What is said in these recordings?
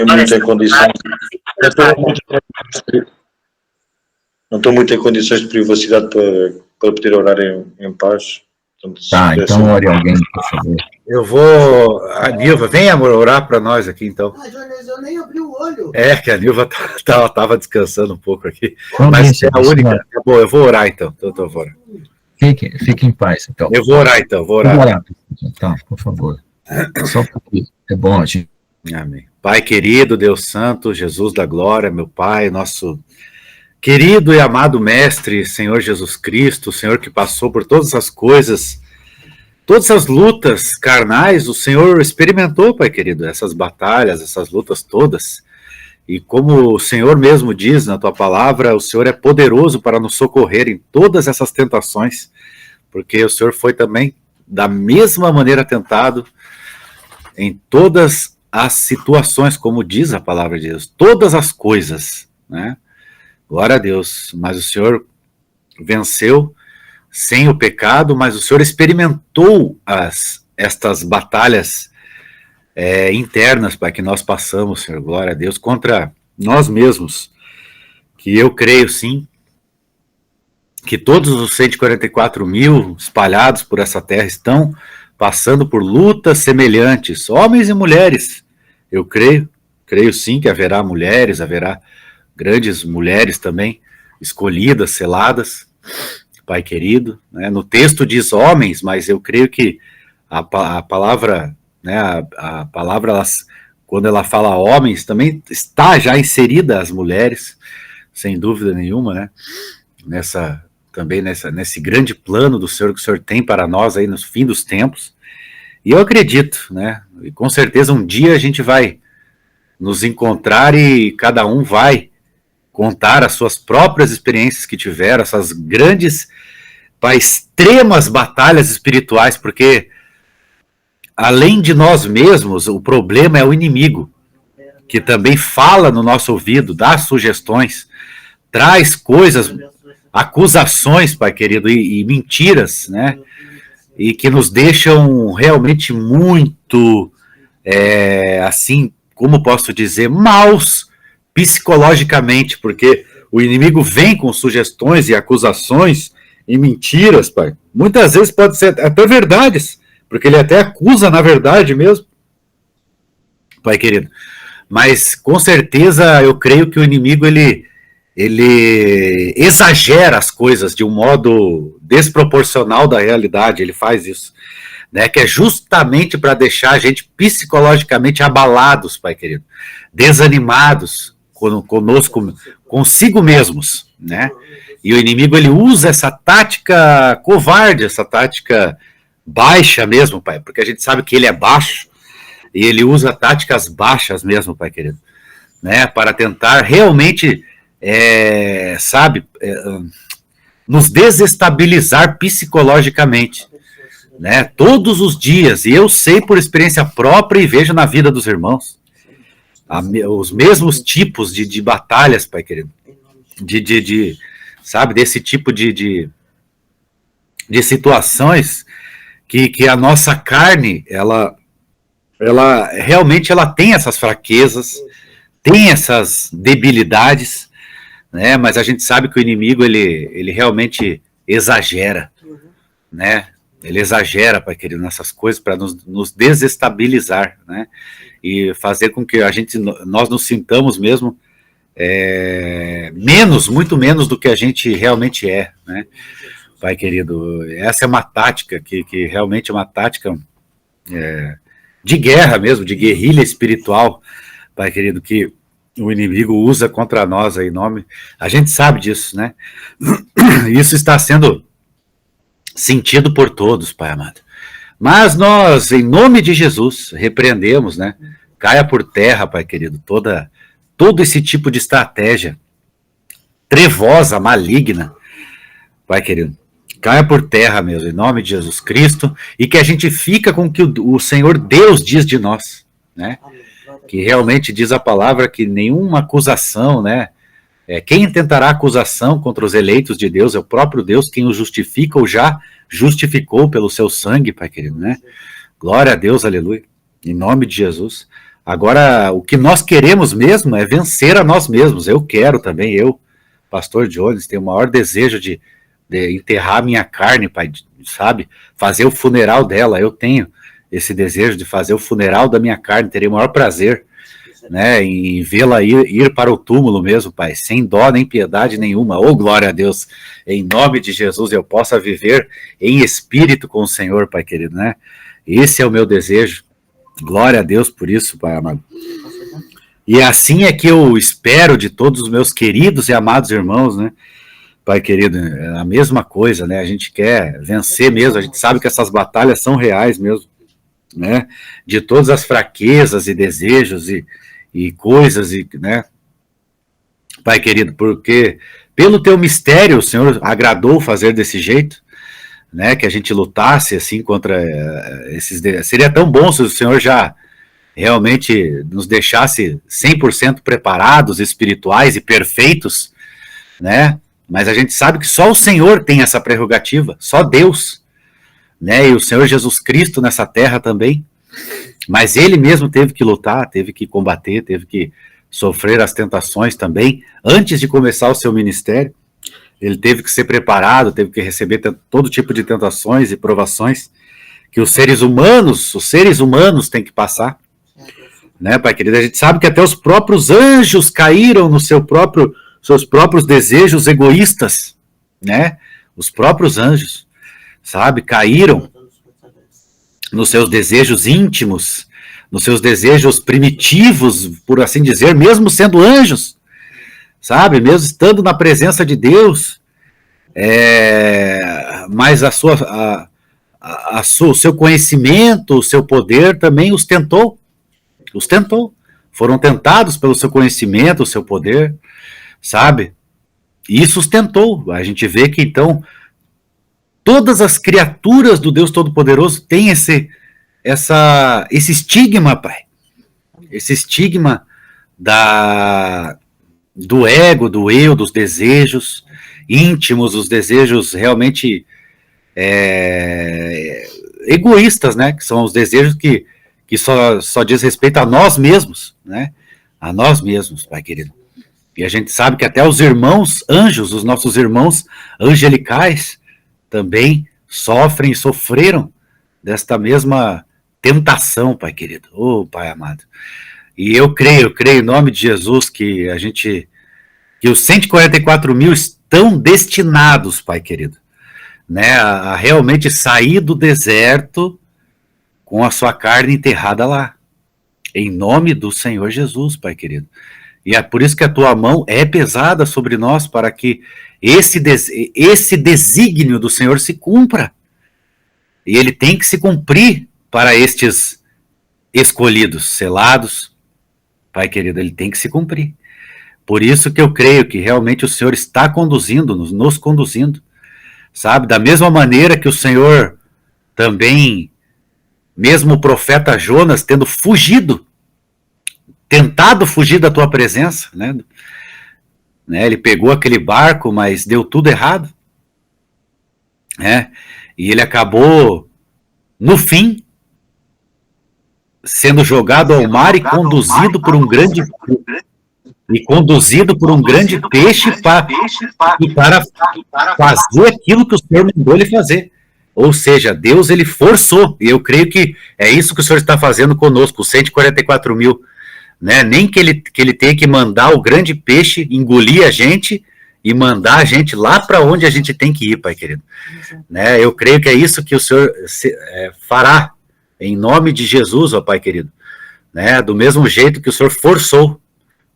muito em condições. Não estou muito em condições de privacidade para poder orar em paz. Portanto, tá, então ore alguém, por favor. Eu vou... A Nilva, vem, amor, orar para nós aqui, então. Mas eu nem abri o olho. É, que a Nilva estava descansando um pouco aqui. Não Mas deixa, é a única. Tá bom, eu vou orar, então. Eu vou orar. Fique em paz, então. Eu vou orar, então. Vou orar. Tá, por favor. Só porque é bom, gente. Amém. Pai querido, Deus Santo, Jesus da glória, meu Pai, nosso querido e amado Mestre, Senhor Jesus Cristo, Senhor que passou por todas as coisas, todas as lutas carnais, o Senhor experimentou, Pai querido, essas batalhas, essas lutas todas. E como o Senhor mesmo diz na tua palavra, o Senhor é poderoso para nos socorrer em todas essas tentações, porque o Senhor foi também da mesma maneira tentado em todas as situações, como diz a palavra de Deus, todas as coisas, né? Glória a Deus, mas o Senhor venceu sem o pecado, mas o Senhor experimentou estas batalhas internas, Pai, que nós passamos, Senhor, glória a Deus, contra nós mesmos, que eu creio sim, que todos os 144 mil espalhados por essa terra estão passando por lutas semelhantes, homens e mulheres. Eu creio sim que haverá mulheres, haverá grandes mulheres também, escolhidas, seladas, Pai querido, né? No texto diz homens, mas eu creio que a palavra, né, a palavra, quando ela fala homens, também está já inserida as mulheres, sem dúvida nenhuma, né? Nesse grande plano do Senhor que o Senhor tem para nós aí no fim dos tempos. E eu acredito, né? E com certeza um dia a gente vai nos encontrar e cada um vai contar as suas próprias experiências que tiveram, essas grandes, extremas batalhas espirituais, porque além de nós mesmos, o problema é o inimigo, que também fala no nosso ouvido, dá sugestões, traz coisas, acusações, Pai querido, e mentiras, né? E que nos deixam realmente muito, assim, como posso dizer, maus psicologicamente, porque o inimigo vem com sugestões e acusações e mentiras, Pai. Muitas vezes pode ser até verdades, porque ele até acusa na verdade mesmo, Pai querido. Mas com certeza eu creio que o inimigo ele exagera as coisas de um modo desproporcional da realidade, ele faz isso, né, que é justamente para deixar a gente psicologicamente abalados, Pai querido, desanimados conosco, consigo mesmos, né, e o inimigo ele usa essa tática covarde, essa tática baixa mesmo, Pai, porque a gente sabe que ele é baixo, e ele usa táticas baixas mesmo, Pai querido, né, para tentar realmente nos desestabilizar psicologicamente, né, todos os dias, e eu sei por experiência própria e vejo na vida dos irmãos, os mesmos tipos de batalhas, Pai querido, sabe, desse tipo de situações que a nossa carne, ela realmente ela tem essas fraquezas, tem essas debilidades, né? Mas a gente sabe que o inimigo ele realmente exagera, né? Ele exagera, Pai querido, nessas coisas para nos desestabilizar, né? E fazer com que nós nos sintamos mesmo muito menos do que a gente realmente é, né? Pai querido, essa é uma tática que realmente é uma tática de guerra mesmo, de guerrilha espiritual, Pai querido, que o inimigo usa contra nós aí, a gente sabe disso, né? Isso está sendo sentido por todos, Pai amado. Mas nós, em nome de Jesus, repreendemos, né? Caia por terra, Pai querido, todo esse tipo de estratégia trevosa, maligna, Pai querido. Caia por terra mesmo, em nome de Jesus Cristo, e que a gente fica com o que o Senhor Deus diz de nós, né? Que realmente diz a palavra que nenhuma acusação, né? Quem intentará acusação contra os eleitos de Deus é o próprio Deus, quem os justifica ou já justificou pelo seu sangue, Pai querido, né? Glória a Deus, aleluia, em nome de Jesus. Agora, o que nós queremos mesmo é vencer a nós mesmos. Eu quero também, pastor Jones, tenho o maior desejo de enterrar minha carne, pai, sabe? Fazer o funeral dela. Eu tenho esse desejo de fazer o funeral da minha carne, terei o maior prazer, né, em vê-la ir para o túmulo mesmo, pai, sem dó nem piedade nenhuma. Oh, glória a Deus, em nome de Jesus eu possa viver em espírito com o Senhor, pai querido, né? Esse é o meu desejo. Glória a Deus por isso, pai amado. E assim é que eu espero de todos os meus queridos e amados irmãos, né, pai querido, é a mesma coisa, né? A gente quer vencer mesmo, a gente sabe que essas batalhas são reais mesmo, né? De todas as fraquezas e desejos e coisas, né? Pai querido, porque pelo teu mistério o Senhor agradou fazer desse jeito, né? Que a gente lutasse assim contra esses... Seria tão bom se o Senhor já realmente nos deixasse 100% preparados, espirituais e perfeitos, né? Mas a gente sabe que só o Senhor tem essa prerrogativa, só Deus, né? E o Senhor Jesus Cristo nessa terra também. Mas ele mesmo teve que lutar, teve que combater, teve que sofrer as tentações também. Antes de começar o seu ministério, ele teve que ser preparado, teve que receber todo tipo de tentações e provações que os seres humanos têm que passar. Né, pai querido? A gente sabe que até os próprios anjos caíram no seus próprios desejos egoístas, né? Os próprios anjos, sabe, caíram nos seus desejos íntimos, nos seus desejos primitivos, por assim dizer, mesmo sendo anjos, sabe, mesmo estando na presença de Deus, mas o seu conhecimento, o seu poder também os tentou, foram tentados pelo seu conhecimento, o seu poder, sabe? E sustentou. A gente vê que, então, todas as criaturas do Deus Todo-Poderoso têm esse estigma, pai. Esse estigma do ego, do eu, dos desejos íntimos, os desejos realmente egoístas, né? Que são os desejos que só diz respeito a nós mesmos, né? A nós mesmos, pai querido. E a gente sabe que até os irmãos anjos, os nossos irmãos angelicais, também sofreram desta mesma tentação, pai querido. Oh, pai amado. E eu creio em nome de Jesus que os 144 mil estão destinados, pai querido, né, a realmente sair do deserto com a sua carne enterrada lá. Em nome do Senhor Jesus, pai querido. E é por isso que a tua mão é pesada sobre nós, para que esse desígnio do Senhor se cumpra. E ele tem que se cumprir para estes escolhidos, selados. Pai querido, ele tem que se cumprir. Por isso que eu creio que realmente o Senhor está conduzindo-nos, nos conduzindo. Sabe, da mesma maneira que o Senhor também, mesmo o profeta Jonas tendo tentado fugir da tua presença, né? Ele pegou aquele barco, mas deu tudo errado, né? E ele acabou, no fim, sendo jogado ao mar e conduzido por um grande peixe para fazer aquilo que o Senhor mandou ele fazer. Ou seja, Deus ele forçou, e eu creio que é isso que o Senhor está fazendo conosco, os 144 mil. Né? Nem que ele tenha que mandar o grande peixe engolir a gente e mandar a gente lá para onde a gente tem que ir, pai querido. Né? Eu creio que é isso que o Senhor fará, em nome de Jesus, ó pai querido. Né? Do mesmo jeito que o Senhor forçou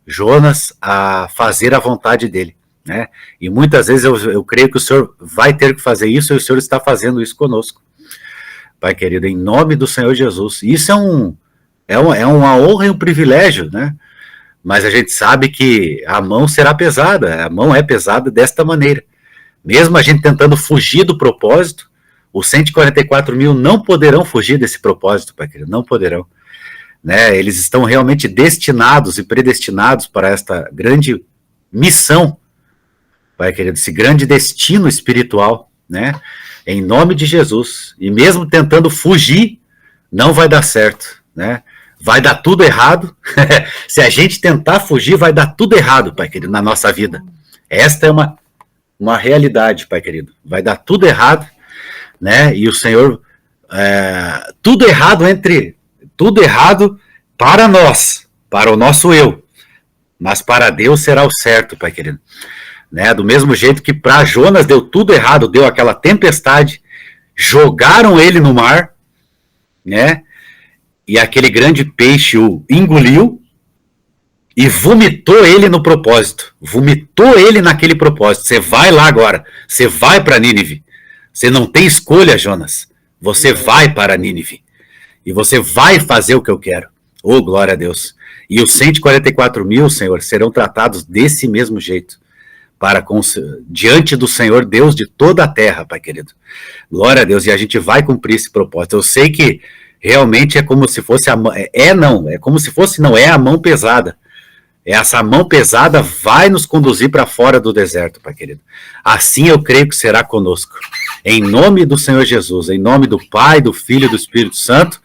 Jonas a fazer a vontade dele. Né? E muitas vezes eu creio que o Senhor vai ter que fazer isso, e o Senhor está fazendo isso conosco, pai querido, em nome do Senhor Jesus. Isso é uma honra e um privilégio, né? Mas a gente sabe que a mão será pesada, a mão é pesada desta maneira. Mesmo a gente tentando fugir do propósito, os 144 mil não poderão fugir desse propósito, pai querido, não poderão. Né? Eles estão realmente destinados e predestinados para esta grande missão, pai querido, esse grande destino espiritual, né? Em nome de Jesus. E mesmo tentando fugir, não vai dar certo, né? vai dar tudo errado. Se a gente tentar fugir, vai dar tudo errado, Pai querido, na nossa vida. Esta é uma realidade, Pai querido. Vai dar tudo errado, né? E o Senhor, tudo errado para nós, para o nosso eu. Mas para Deus será o certo, Pai querido. Né? Do mesmo jeito que para Jonas deu tudo errado, deu aquela tempestade, jogaram ele no mar, né? E aquele grande peixe o engoliu e vomitou ele no propósito. Vomitou ele naquele propósito. Você vai lá agora. Você vai para Nínive. Você não tem escolha, Jonas. Você vai para Nínive. E você vai fazer o que eu quero. Oh, glória a Deus. E os 144 mil, Senhor, serão tratados desse mesmo jeito. Diante do Senhor, Deus de toda a terra, Pai querido. Glória a Deus. E a gente vai cumprir esse propósito. Eu sei que realmente é como se fosse a mão. Não é a mão pesada. Essa mão pesada vai nos conduzir para fora do deserto, Pai querido. Assim eu creio que será conosco. Em nome do Senhor Jesus, em nome do Pai, do Filho e do Espírito Santo.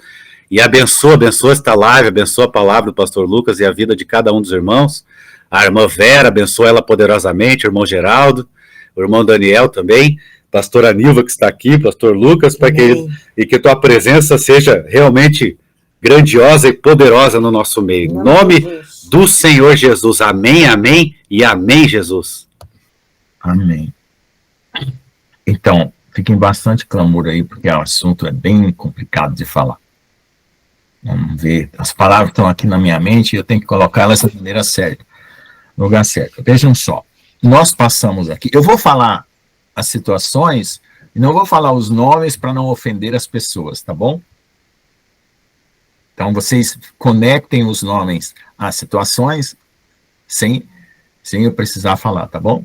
E abençoa esta live, abençoa a palavra do pastor Lucas e a vida de cada um dos irmãos. A irmã Vera, abençoa ela poderosamente, o irmão Geraldo, o irmão Daniel também, pastora Nilva que está aqui, pastor Lucas, Pai querido, e que tua presença seja realmente grandiosa e poderosa no nosso meio. Em nome do Senhor Jesus. Amém, amém e amém, Jesus. Amém. Então, fiquem bastante clamor aí, porque o assunto é bem complicado de falar. Vamos ver, as palavras estão aqui na minha mente e eu tenho que colocá-las da maneira certa, no lugar certo. Vejam só, nós passamos aqui, eu vou falar as situações e não vou falar os nomes para não ofender as pessoas, tá bom? Então vocês conectem os nomes às situações sem eu precisar falar, tá bom?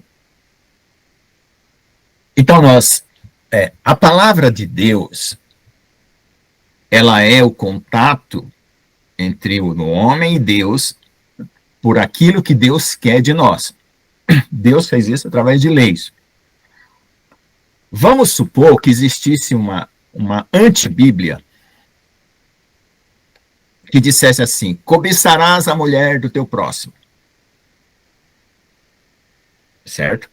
Então a palavra de Deus, ela é o contato entre o homem e Deus por aquilo que Deus quer de nós. Deus fez isso através de leis. Vamos supor que existisse uma antibíblia que dissesse assim: cobiçarás a mulher do teu próximo. Certo?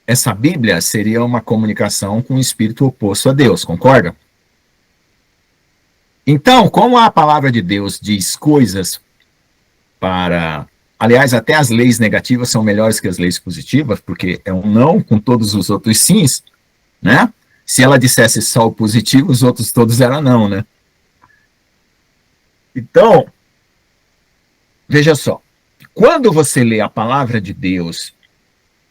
Essa Bíblia seria uma comunicação com o espírito oposto a Deus, concorda? Então, como a palavra de Deus diz coisas para... Aliás, até as leis negativas são melhores que as leis positivas, porque é um não com todos os outros sims, né? Se ela dissesse só o positivo, os outros todos eram não, né? Então, veja só. Quando você lê a palavra de Deus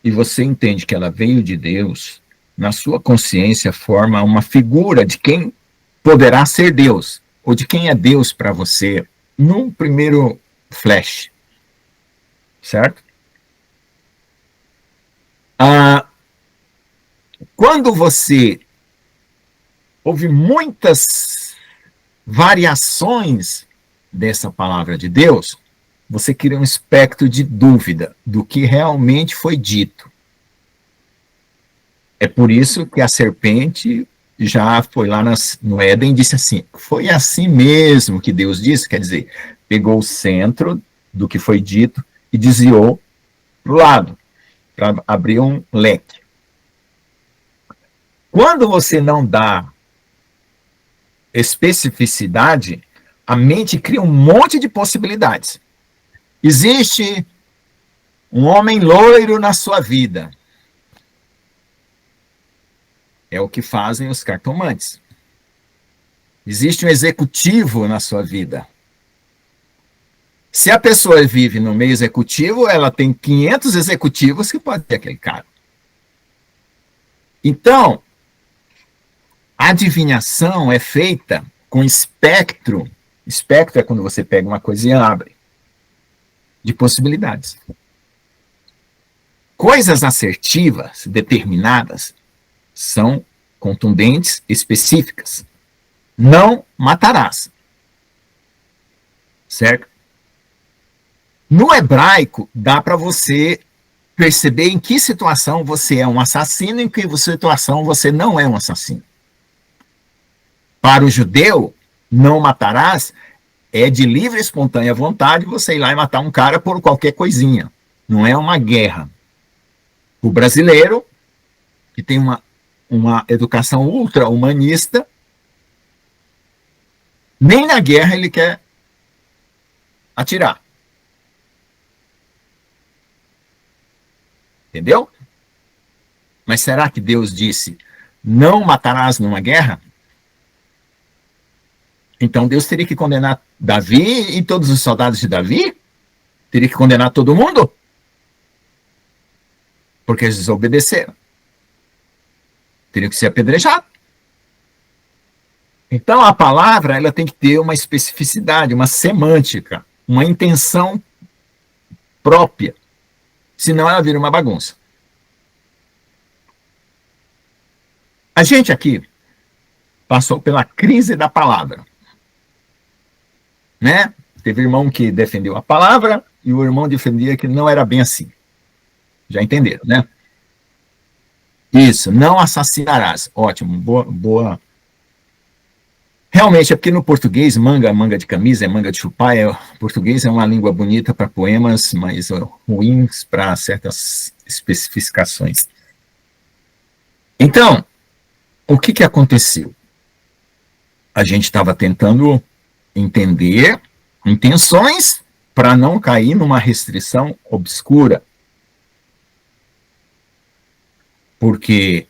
e você entende que ela veio de Deus, na sua consciência forma uma figura de quem poderá ser Deus, ou de quem é Deus para você, num primeiro flash. Certo? Quando você ouve muitas variações dessa palavra de Deus, você cria um espectro de dúvida do que realmente foi dito. É por isso que a serpente já foi lá no Éden e disse assim: foi assim mesmo que Deus disse, quer dizer, pegou o centro do que foi dito e desviou para o lado, para abrir um leque. Quando você não dá especificidade, a mente cria um monte de possibilidades. Existe um homem loiro na sua vida. É o que fazem os cartomantes. Existe um executivo na sua vida. Se a pessoa vive no meio executivo, ela tem 500 executivos que pode ter aquele cara. Então, a adivinhação é feita com espectro. Espectro é quando você pega uma coisa e abre. De possibilidades. Coisas assertivas, determinadas, são contundentes, específicas. Não matarás. Certo? No hebraico, dá para você perceber em que situação você é um assassino e em que situação você não é um assassino. Para o judeu, não matarás é de livre e espontânea vontade você ir lá e matar um cara por qualquer coisinha. Não é uma guerra. O brasileiro, que tem uma educação ultra-humanista, nem na guerra ele quer atirar. Entendeu? Mas será que Deus disse, não matarás numa guerra? Então Deus teria que condenar Davi e todos os soldados de Davi? Teria que condenar todo mundo? Porque eles desobedeceram. Teriam que ser apedrejados. Então a palavra ela tem que ter uma especificidade, uma semântica, uma intenção própria. Senão ela vira uma bagunça. A gente aqui passou pela crise da palavra. Né? Teve irmão que defendeu a palavra e o irmão defendia que não era bem assim. Já entenderam, né? Isso, não assassinarás. Ótimo, boa. Realmente, é porque no português, manga de camisa, é manga de chupar, português é uma língua bonita para poemas, mas ruins para certas especificações. Então, o que aconteceu? A gente estava tentando entender intenções para não cair numa restrição obscura. Porque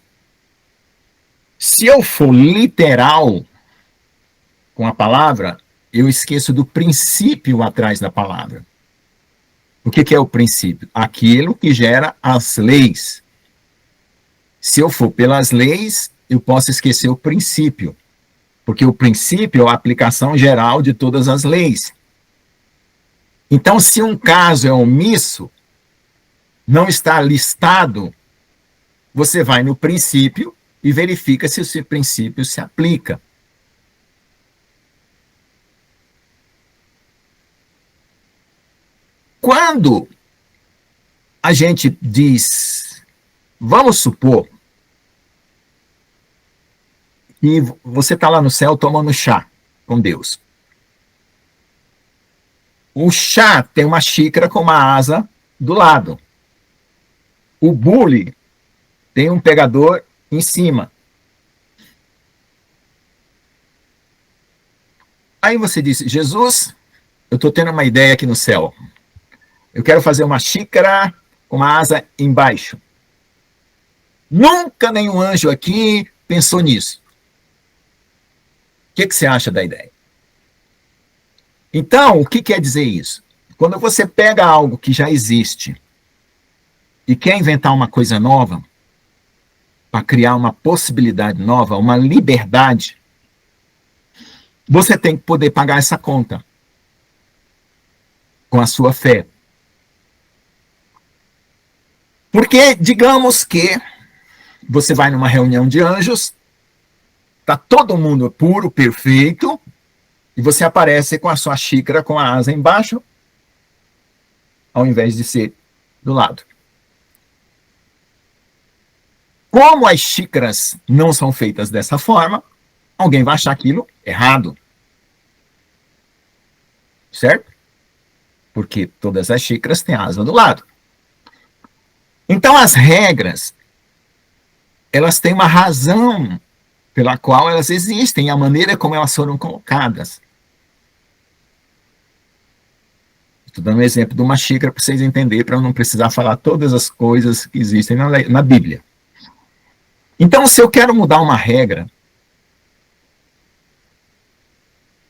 se eu for literal com a palavra, eu esqueço do princípio atrás da palavra. O que é o princípio? Aquilo que gera as leis. Se eu for pelas leis, eu posso esquecer o princípio. Porque o princípio é a aplicação geral de todas as leis. Então, se um caso é omisso, não está listado, você vai no princípio e verifica se esse princípio se aplica. Quando a gente diz, vamos supor, e você está lá no céu tomando chá com Deus. O chá tem uma xícara com uma asa do lado. O bule tem um pegador em cima. Aí você diz, Jesus, eu estou tendo uma ideia aqui no céu. Eu quero fazer uma xícara com uma asa embaixo. Nunca nenhum anjo aqui pensou nisso. O que você acha da ideia? Então, o que quer dizer isso? Quando você pega algo que já existe e quer inventar uma coisa nova, para criar uma possibilidade nova, uma liberdade, você tem que poder pagar essa conta com a sua fé. Porque, digamos que você vai numa reunião de anjos, está todo mundo puro, perfeito, e você aparece com a sua xícara com a asa embaixo, ao invés de ser do lado. Como as xícaras não são feitas dessa forma, alguém vai achar aquilo errado. Certo? Porque todas as xícaras têm asa do lado. Então, as regras, elas têm uma razão pela qual elas existem, a maneira como elas foram colocadas. Estou dando um exemplo de uma xícara para vocês entenderem, para eu não precisar falar todas as coisas que existem na Bíblia. Então, se eu quero mudar uma regra,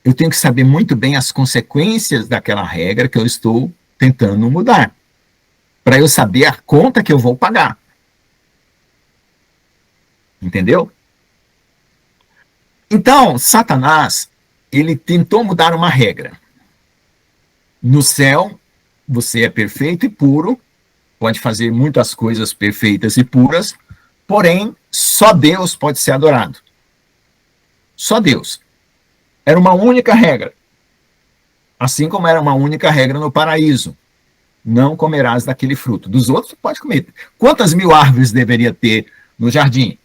eu tenho que saber muito bem as consequências daquela regra que eu estou tentando mudar, para eu saber a conta que eu vou pagar. Entendeu? Então, Satanás, ele tentou mudar uma regra. No céu, você é perfeito e puro, pode fazer muitas coisas perfeitas e puras, porém, só Deus pode ser adorado. Só Deus. Era uma única regra. Assim como era uma única regra no paraíso. Não comerás daquele fruto. Dos outros, pode comer. Quantas mil árvores deveria ter no jardim?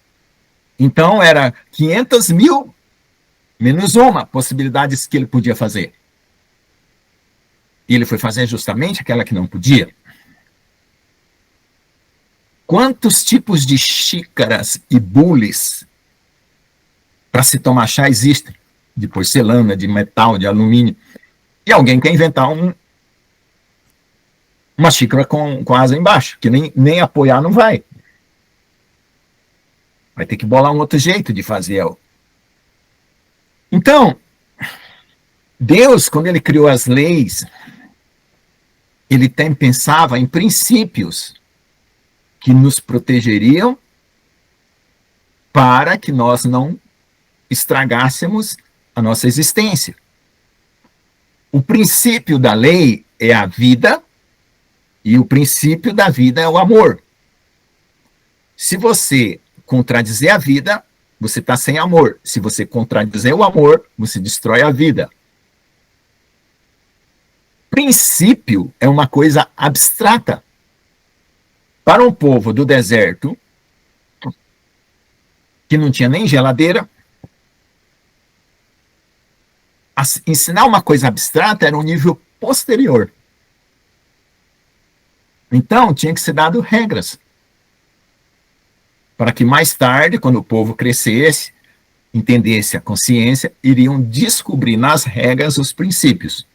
Então, era 500 mil menos uma possibilidades que ele podia fazer. E ele foi fazer justamente aquela que não podia. Quantos tipos de xícaras e bules para se tomar chá existem? De porcelana, de metal, de alumínio. E alguém quer inventar uma xícara com asa embaixo, que nem apoiar não vai. Vai ter que bolar um outro jeito de fazer. Então, Deus, quando ele criou as leis, ele pensava em princípios que nos protegeriam para que nós não estragássemos a nossa existência. O princípio da lei é a vida e o princípio da vida é o amor. Se você contradizer a vida, você está sem amor. Se você contradizer o amor, você destrói a vida. Princípio é uma coisa abstrata. Para um povo do deserto, que não tinha nem geladeira, ensinar uma coisa abstrata era um nível posterior. Então, tinha que ser dado regras. Para que mais tarde, quando o povo crescesse, entendesse a consciência, iriam descobrir nas regras os princípios.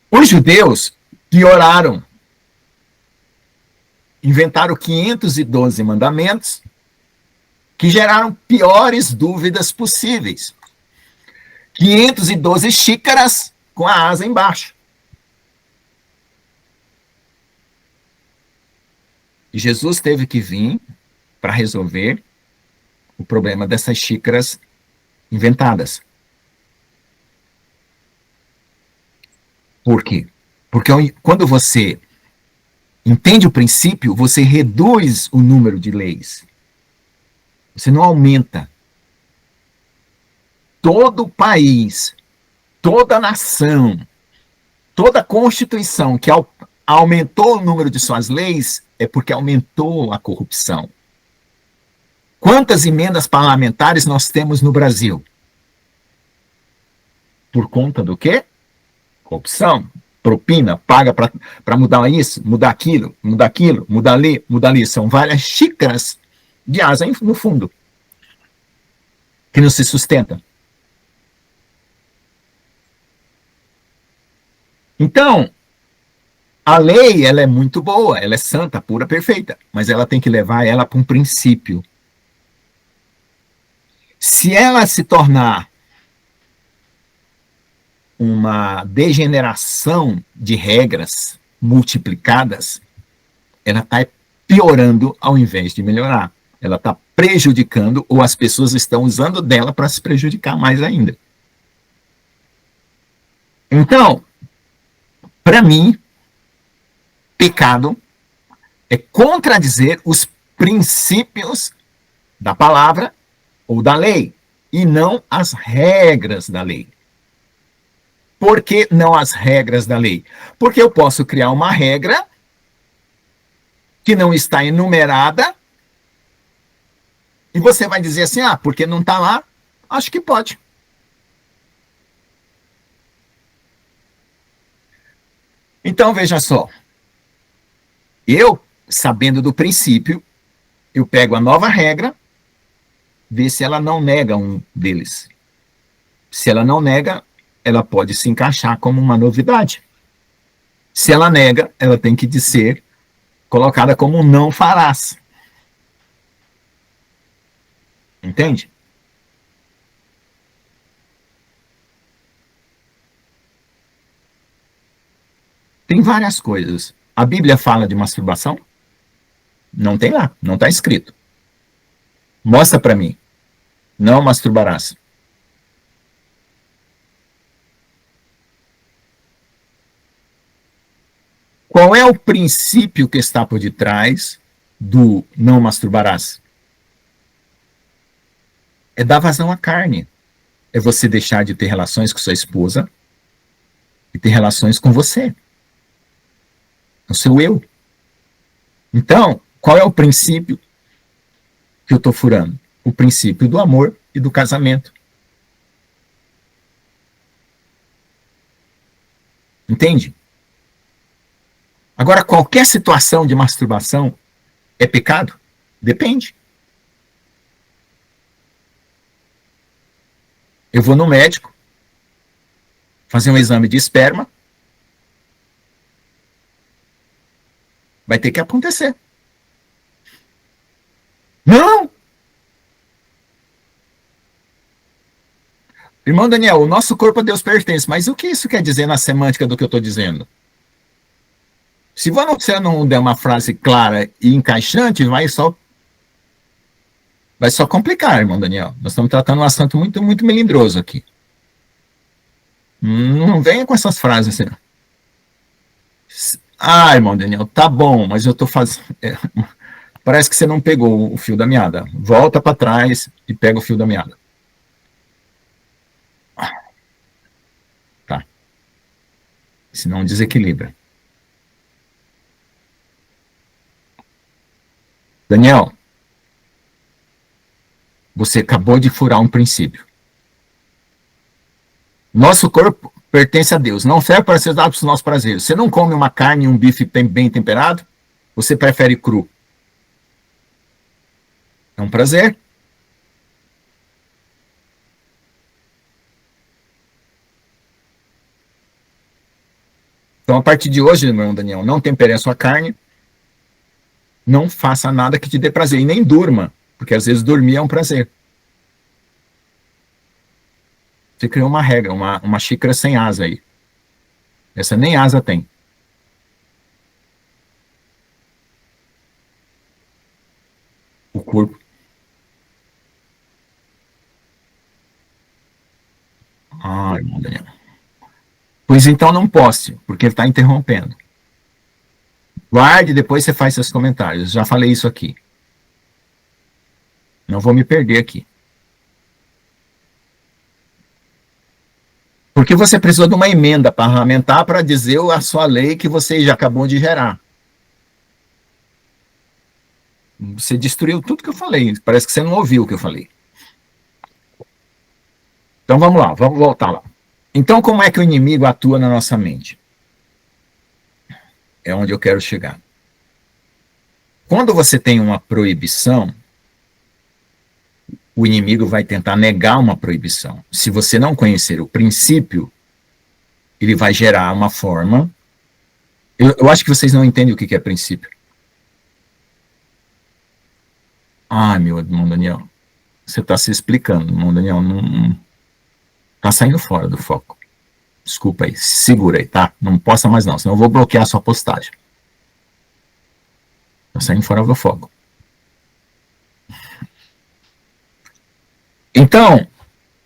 Os judeus pioraram. Inventaram 512 mandamentos que geraram piores dúvidas possíveis. 512 xícaras com a asa embaixo. E Jesus teve que vir para resolver o problema dessas xícaras inventadas. Por quê? Porque quando você entende o princípio, você reduz o número de leis. Você não aumenta. Todo país, toda nação, toda constituição que aumentou o número de suas leis é porque aumentou a corrupção. Quantas emendas parlamentares nós temos no Brasil? Por conta do quê? Corrupção, propina, paga para mudar isso, mudar aquilo, mudar ali. São várias xícaras de asa no fundo, que não se sustenta. Então, a lei, ela é muito boa, ela é santa, pura, perfeita, mas ela tem que levar ela para um princípio. Se ela se tornar uma degeneração de regras multiplicadas, ela está piorando ao invés de melhorar. Ela está prejudicando, ou as pessoas estão usando dela para se prejudicar mais ainda. Então, para mim, pecado é contradizer os princípios da palavra ou da lei, e não as regras da lei. Por que não as regras da lei? Porque eu posso criar uma regra que não está enumerada, e você vai dizer assim, porque não está lá, acho que pode. Então, veja só, eu, sabendo do princípio, eu pego a nova regra, ver se ela não nega um deles. Se ela não nega, ela pode se encaixar como uma novidade. Se ela nega, ela tem que ser colocada como um não farás. Entende? Tem várias coisas. A Bíblia fala de masturbação? Não tem lá, não está escrito. Mostra para mim. Não masturbarás. Qual é o princípio que está por detrás do não masturbarás? É dar vazão à carne. É você deixar de ter relações com sua esposa e ter relações com você. O seu eu. Então, qual é o princípio que eu estou furando? O princípio do amor e do casamento. Entende? Agora, qualquer situação de masturbação é pecado? Depende. Eu vou no médico, fazer um exame de esperma, vai ter que acontecer. Não! Irmão Daniel, o nosso corpo a Deus pertence, mas o que isso quer dizer na semântica do que eu estou dizendo? Se você não der uma frase clara e encaixante, vai só complicar, irmão Daniel. Nós estamos tratando um assunto muito, muito melindroso aqui. Não venha com essas frases assim. Ah, irmão Daniel, tá bom, mas eu estou fazendo... Parece que você não pegou o fio da meada. Volta para trás e pega o fio da meada. Tá. Senão desequilibra. Daniel, você acabou de furar um princípio. Nosso corpo pertence a Deus, não serve para ser dado para os nossos prazeres. Você não come uma carne e um bife bem temperado? Você prefere cru? É um prazer. Então, a partir de hoje, irmão Daniel, não tempere a sua carne, não faça nada que te dê prazer, e nem durma, porque às vezes dormir é um prazer. Você criou uma regra, uma xícara sem asa aí. Essa nem asa tem. O corpo. Ah, irmão Daniel. Pois então não poste, porque ele está interrompendo. Guarde, depois você faz seus comentários. Já falei isso aqui. Não vou me perder aqui. Porque você precisou de uma emenda parlamentar para dizer a sua lei que você já acabou de gerar. Você destruiu tudo que eu falei. Parece que você não ouviu o que eu falei. Então vamos lá, vamos voltar lá. Então como é que o inimigo atua na nossa mente? É onde eu quero chegar. Quando você tem uma proibição, o inimigo vai tentar negar uma proibição. Se você não conhecer o princípio, ele vai gerar uma forma... Eu acho que vocês não entendem o que é princípio. Ah, meu irmão Daniel, você está se explicando, irmão Daniel, não está saindo fora do foco. Desculpa aí, segura aí, tá? Não posta mais não, senão eu vou bloquear a sua postagem. Está saindo fora do foco. Então,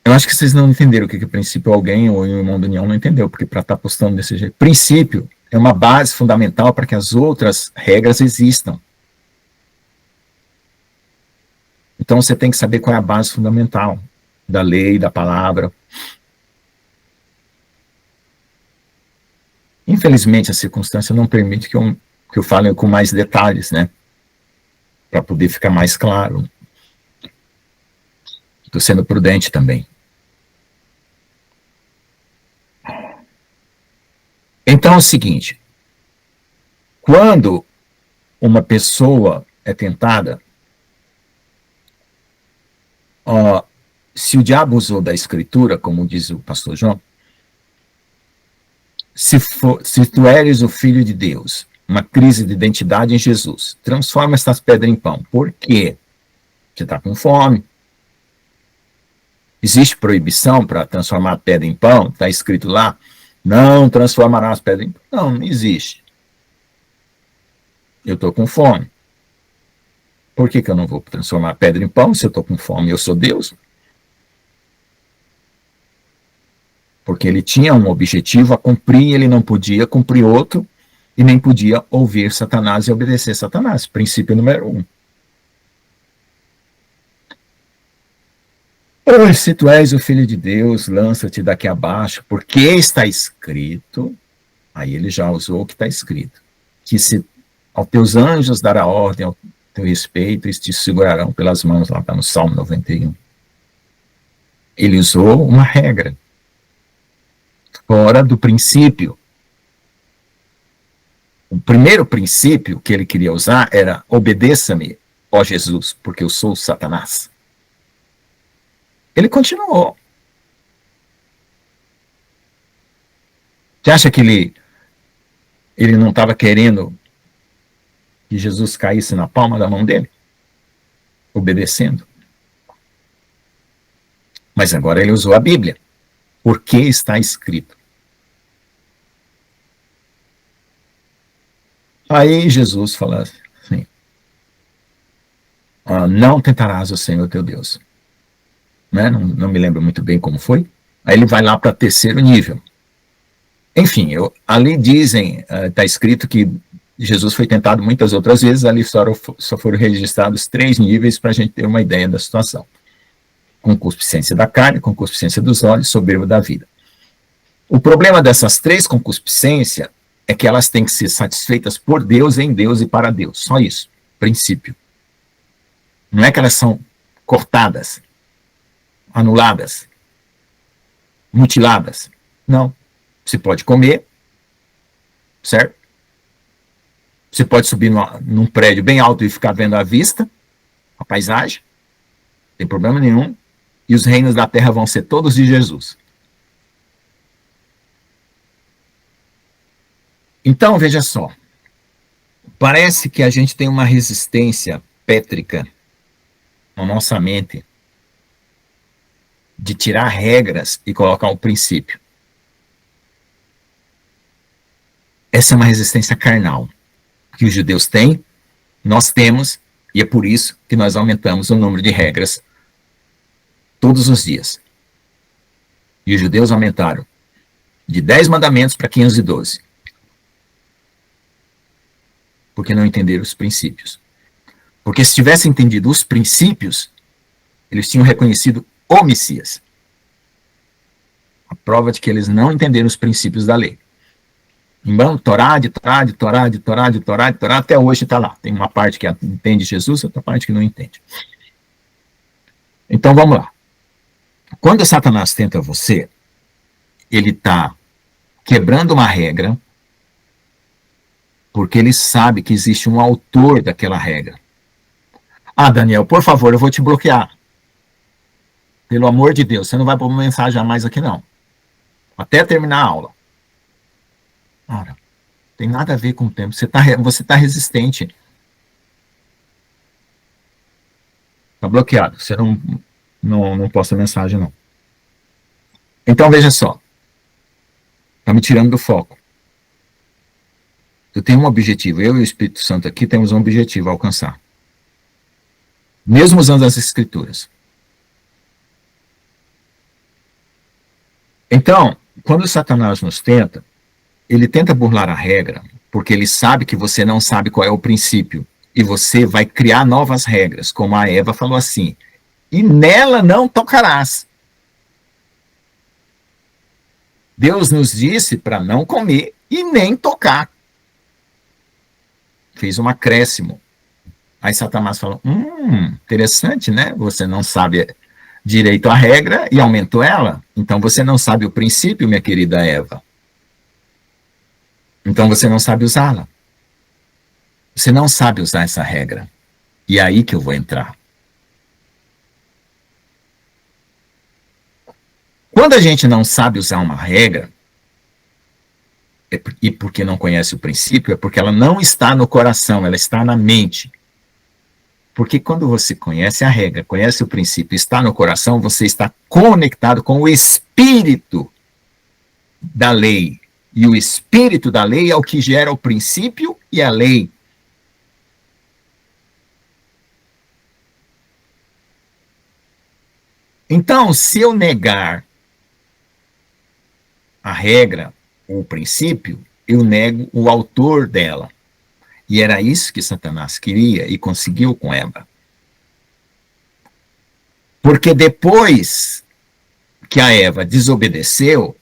eu acho que vocês não entenderam o que é princípio. Alguém, ou o irmão Daniel não entendeu, porque para estar postando desse jeito. Princípio é uma base fundamental para que as outras regras existam. Então você tem que saber qual é a base fundamental da lei, da palavra. Infelizmente a circunstância não permite que eu fale com mais detalhes, né? Para poder ficar mais claro. Estou sendo prudente também. Então é o seguinte, quando uma pessoa é tentada, se o diabo usou da escritura, como diz o pastor João, se tu eres o filho de Deus, uma crise de identidade em Jesus, transforma estas pedras em pão. Por quê? Você está com fome. Existe proibição para transformar a pedra em pão? Está escrito lá, não transformará as pedras em pão. Não existe. Eu estou com fome. Por que eu não vou transformar a pedra em pão se eu estou com fome? Eu sou Deus. Porque ele tinha um objetivo a cumprir, ele não podia cumprir outro, e nem podia ouvir Satanás e obedecer Satanás. Princípio número 1. Pois, se tu és o filho de Deus, lança-te daqui abaixo, porque está escrito, aí ele já usou o que está escrito, que se aos teus anjos dará ordem ao teu respeito, eles te segurarão pelas mãos, lá está no Salmo 91. Ele usou uma regra, fora do princípio. O primeiro princípio que ele queria usar era: obedeça-me, ó Jesus, porque eu sou Satanás. Ele continuou. Você acha que ele não estava querendo que Jesus caísse na palma da mão dele? Obedecendo. Mas agora ele usou a Bíblia. Porque está escrito. Aí Jesus fala assim: não tentarás o Senhor teu Deus. Né? Não me lembro muito bem como foi. Aí ele vai lá para terceiro nível. Enfim, ali dizem, está escrito que Jesus foi tentado muitas outras vezes, ali só foram registrados 3 níveis para a gente ter uma ideia da situação. Concupiscência da carne, concupiscência dos olhos, soberba da vida. O problema dessas 3 concupiscências é que elas têm que ser satisfeitas por Deus, em Deus e para Deus. Só isso, princípio. Não é que elas são cortadas, anuladas, mutiladas. Não. Você pode comer, certo? Você pode subir num prédio bem alto e ficar vendo a vista, a paisagem, não tem problema nenhum, e os reinos da terra vão ser todos de Jesus. Então, veja só, parece que a gente tem uma resistência pétrica na nossa mente de tirar regras e colocar um princípio. Essa é uma resistência carnal que os judeus têm, nós temos, e é por isso que nós aumentamos o número de regras todos os dias. E os judeus aumentaram de 10 mandamentos para 512. Porque não entenderam os princípios. Porque se tivessem entendido os princípios, eles tinham reconhecido o Messias. A prova de que eles não entenderam os princípios da lei. Embora Torá, até hoje está lá. Tem uma parte que entende Jesus, outra parte que não entende. Então vamos lá. Quando Satanás tenta você, ele está quebrando uma regra, porque ele sabe que existe um autor daquela regra. Daniel, por favor, eu vou te bloquear. Pelo amor de Deus, você não vai pôr uma mensagem a mais aqui não. Até terminar a aula. Ora, tem nada a ver com o tempo. Você tá resistente. Está bloqueado. Você não posta mensagem, não. Então, veja só. Está me tirando do foco. Eu tenho um objetivo. Eu e o Espírito Santo aqui temos um objetivo a alcançar. Mesmo usando as Escrituras. Então, quando Satanás nos tenta, ele tenta burlar a regra, porque ele sabe que você não sabe qual é o princípio, e você vai criar novas regras, como a Eva falou assim, e nela não tocarás. Deus nos disse para não comer e nem tocar. Fez um acréscimo. Aí Satanás falou, interessante, né? Você não sabe direito a regra e aumentou ela. Então você não sabe o princípio, minha querida Eva. Então você não sabe usá-la. Você não sabe usar essa regra. E é aí que eu vou entrar. Quando a gente não sabe usar uma regra, e porque não conhece o princípio, é porque ela não está no coração, ela está na mente. Porque quando você conhece a regra, conhece o princípio, está no coração, você está conectado com o espírito da lei. E o espírito da lei é o que gera o princípio e a lei. Então, se eu negar a regra, ou o princípio, eu nego o autor dela. E era isso que Satanás queria e conseguiu com Eva. Porque depois que a Eva desobedeceu,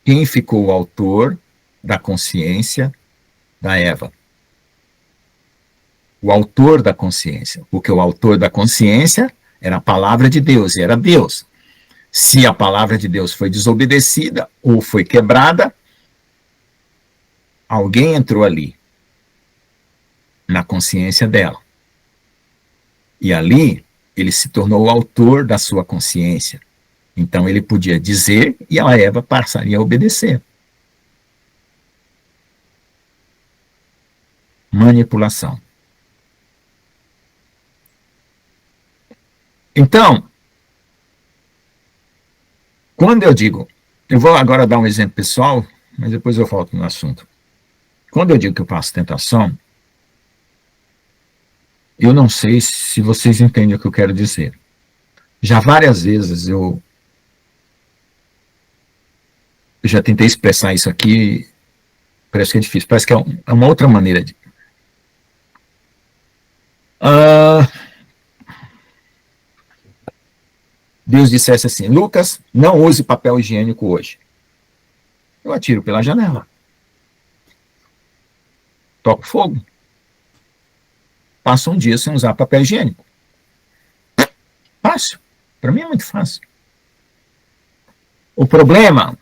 quem ficou o autor da consciência da Eva? O autor da consciência. Porque o autor da consciência era a palavra de Deus, e era Deus. Se a palavra de Deus foi desobedecida ou foi quebrada, alguém entrou ali, na consciência dela. E ali, ele se tornou o autor da sua consciência. Então, ele podia dizer e a Eva passaria a obedecer. Manipulação. Então, quando eu digo, eu vou agora dar um exemplo pessoal, mas depois eu volto no assunto. Quando eu digo que eu passo tentação, eu não sei se vocês entendem o que eu quero dizer. Já várias vezes eu já tentei expressar isso aqui, parece que é difícil, parece que é uma outra maneira de... Deus dissesse assim, Lucas, não use papel higiênico hoje. Eu atiro pela janela. Toco fogo. Passo um dia sem usar papel higiênico. Fácil. Para mim é muito fácil. O problema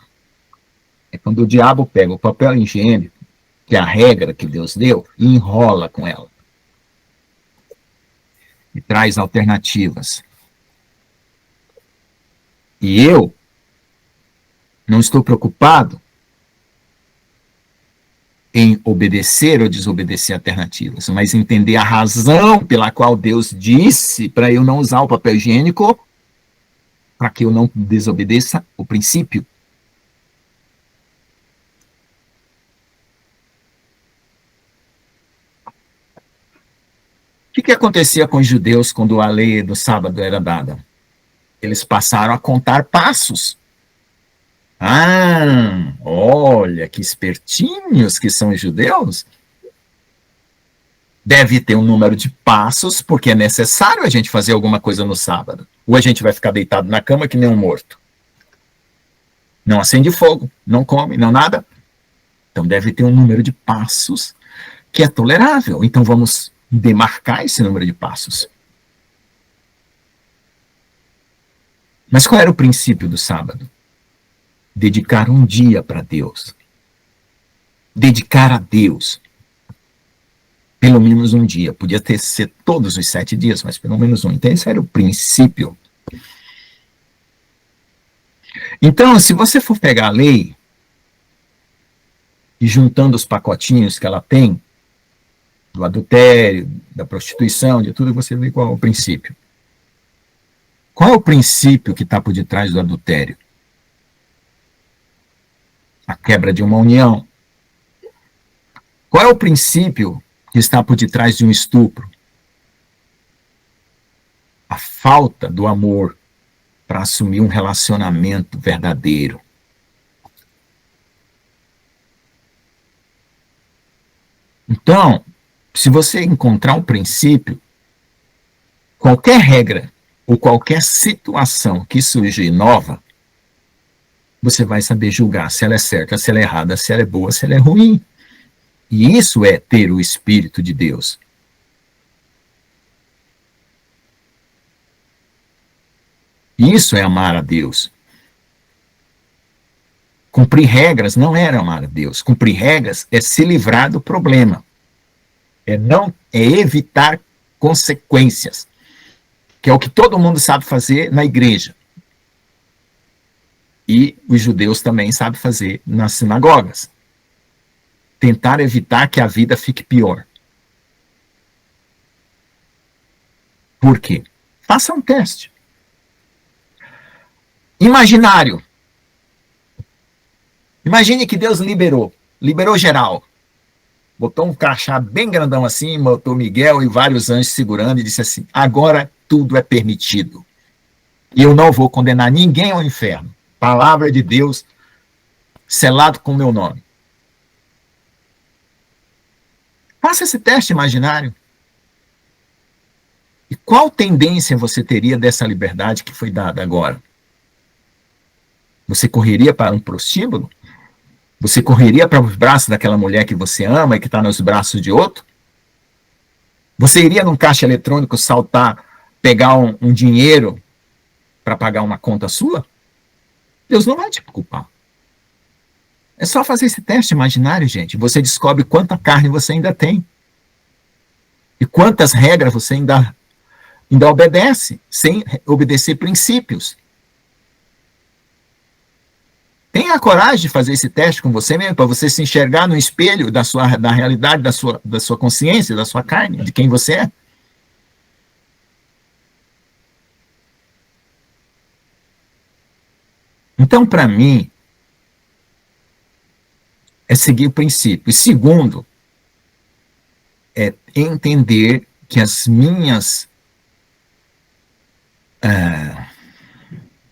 é quando o diabo pega o papel higiênico, que é a regra que Deus deu, e enrola com ela. E traz alternativas. E eu não estou preocupado em obedecer ou desobedecer alternativas, mas entender a razão pela qual Deus disse para eu não usar o papel higiênico, para que eu não desobedeça o princípio. O que acontecia com os judeus quando a lei do sábado era dada? Eles passaram a contar passos. Ah, olha que espertinhos que são os judeus. Deve ter um número de passos, porque é necessário a gente fazer alguma coisa no sábado. Ou a gente vai ficar deitado na cama que nem um morto. Não acende fogo, não come, não nada. Então deve ter um número de passos que é tolerável. Então vamos demarcar esse número de passos. Mas qual era o princípio do sábado? Dedicar um dia para Deus. Dedicar a Deus. Pelo menos um dia. Podia ser todos os 7 dias, mas pelo menos um. Então esse era o princípio. Então, se você for pegar a lei e juntando os pacotinhos que ela tem, do adultério, da prostituição, de tudo, você vê qual é o princípio. Qual é o princípio que está por detrás do adultério? A quebra de uma união. Qual é o princípio que está por detrás de um estupro? A falta do amor para assumir um relacionamento verdadeiro. Então, se você encontrar um princípio, qualquer regra ou qualquer situação que surgir nova, você vai saber julgar se ela é certa, se ela é errada, se ela é boa, se ela é ruim. E isso é ter o Espírito de Deus. Isso é amar a Deus. Cumprir regras não era amar a Deus. Cumprir regras é se livrar do problema. É evitar consequências. Que é o que todo mundo sabe fazer na igreja. E os judeus também sabem fazer nas sinagogas. Tentar evitar que a vida fique pior. Por quê? Faça um teste. Imaginário. Imagine que Deus liberou geral. Botou um crachá bem grandão assim, botou Miguel e vários anjos segurando e disse assim, agora tudo é permitido. E eu não vou condenar ninguém ao inferno. Palavra de Deus, selado com o meu nome. Faça esse teste imaginário. E qual tendência você teria dessa liberdade que foi dada agora? Você correria para um prostíbulo? Você correria para os braços daquela mulher que você ama e que está nos braços de outro? Você iria num caixa eletrônico saltar, pegar um dinheiro para pagar uma conta sua? Deus não vai te culpar. É só fazer esse teste imaginário, gente. Você descobre quanta carne você ainda tem. E quantas regras você ainda obedece, sem obedecer princípios. Tenha a coragem de fazer esse teste com você mesmo, para você se enxergar no espelho da realidade da sua consciência, da sua carne, de quem você é. Então, para mim, é seguir o princípio. E segundo, é entender que as minhas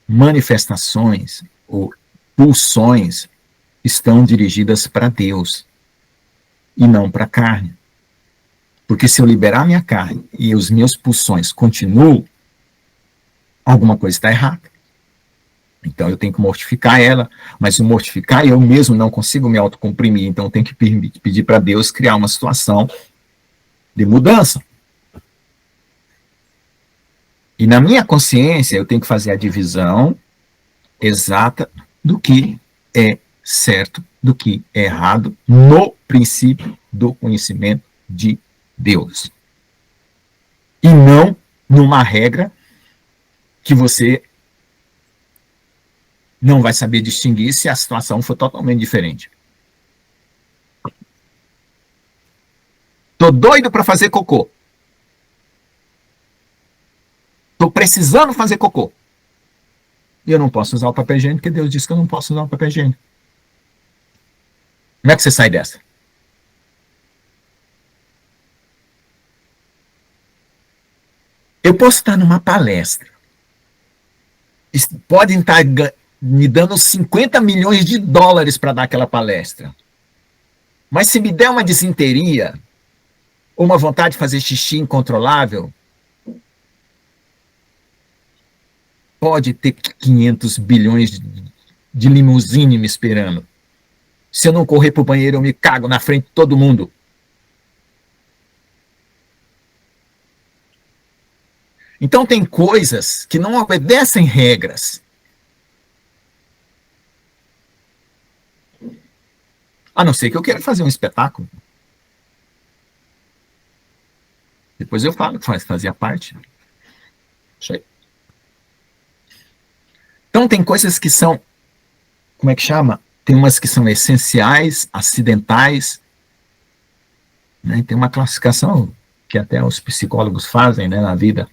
manifestações ou pulsões estão dirigidas para Deus e não para a carne. Porque se eu liberar minha carne e os meus pulsões continuam, alguma coisa está errada. Então eu tenho que mortificar ela, mas se mortificar eu mesmo não consigo me autocomprimir, então eu tenho que pedir para Deus criar uma situação de mudança. E na minha consciência eu tenho que fazer a divisão exata do que é certo, do que é errado, no princípio do conhecimento de Deus. E não numa regra que você não vai saber distinguir se a situação for totalmente diferente. Tô doido para fazer cocô. Tô precisando fazer cocô. E eu não posso usar o papel higiênico, porque Deus disse que eu não posso usar o papel higiênico. Como é que você sai dessa? Eu posso estar numa palestra. Podem estar me dando 50 milhões de dólares para dar aquela palestra. Mas se me der uma disenteria, ou uma vontade de fazer xixi incontrolável, pode ter 500 bilhões de limusine me esperando. Se eu não correr para o banheiro, eu me cago na frente de todo mundo. Então tem coisas que não obedecem regras. A não ser que eu queira fazer um espetáculo. Depois eu falo que fazia parte. Isso aí. Então tem coisas que são, como é que chama? Tem umas que são essenciais, acidentais, né? Tem uma classificação que até os psicólogos fazem, né, na vida.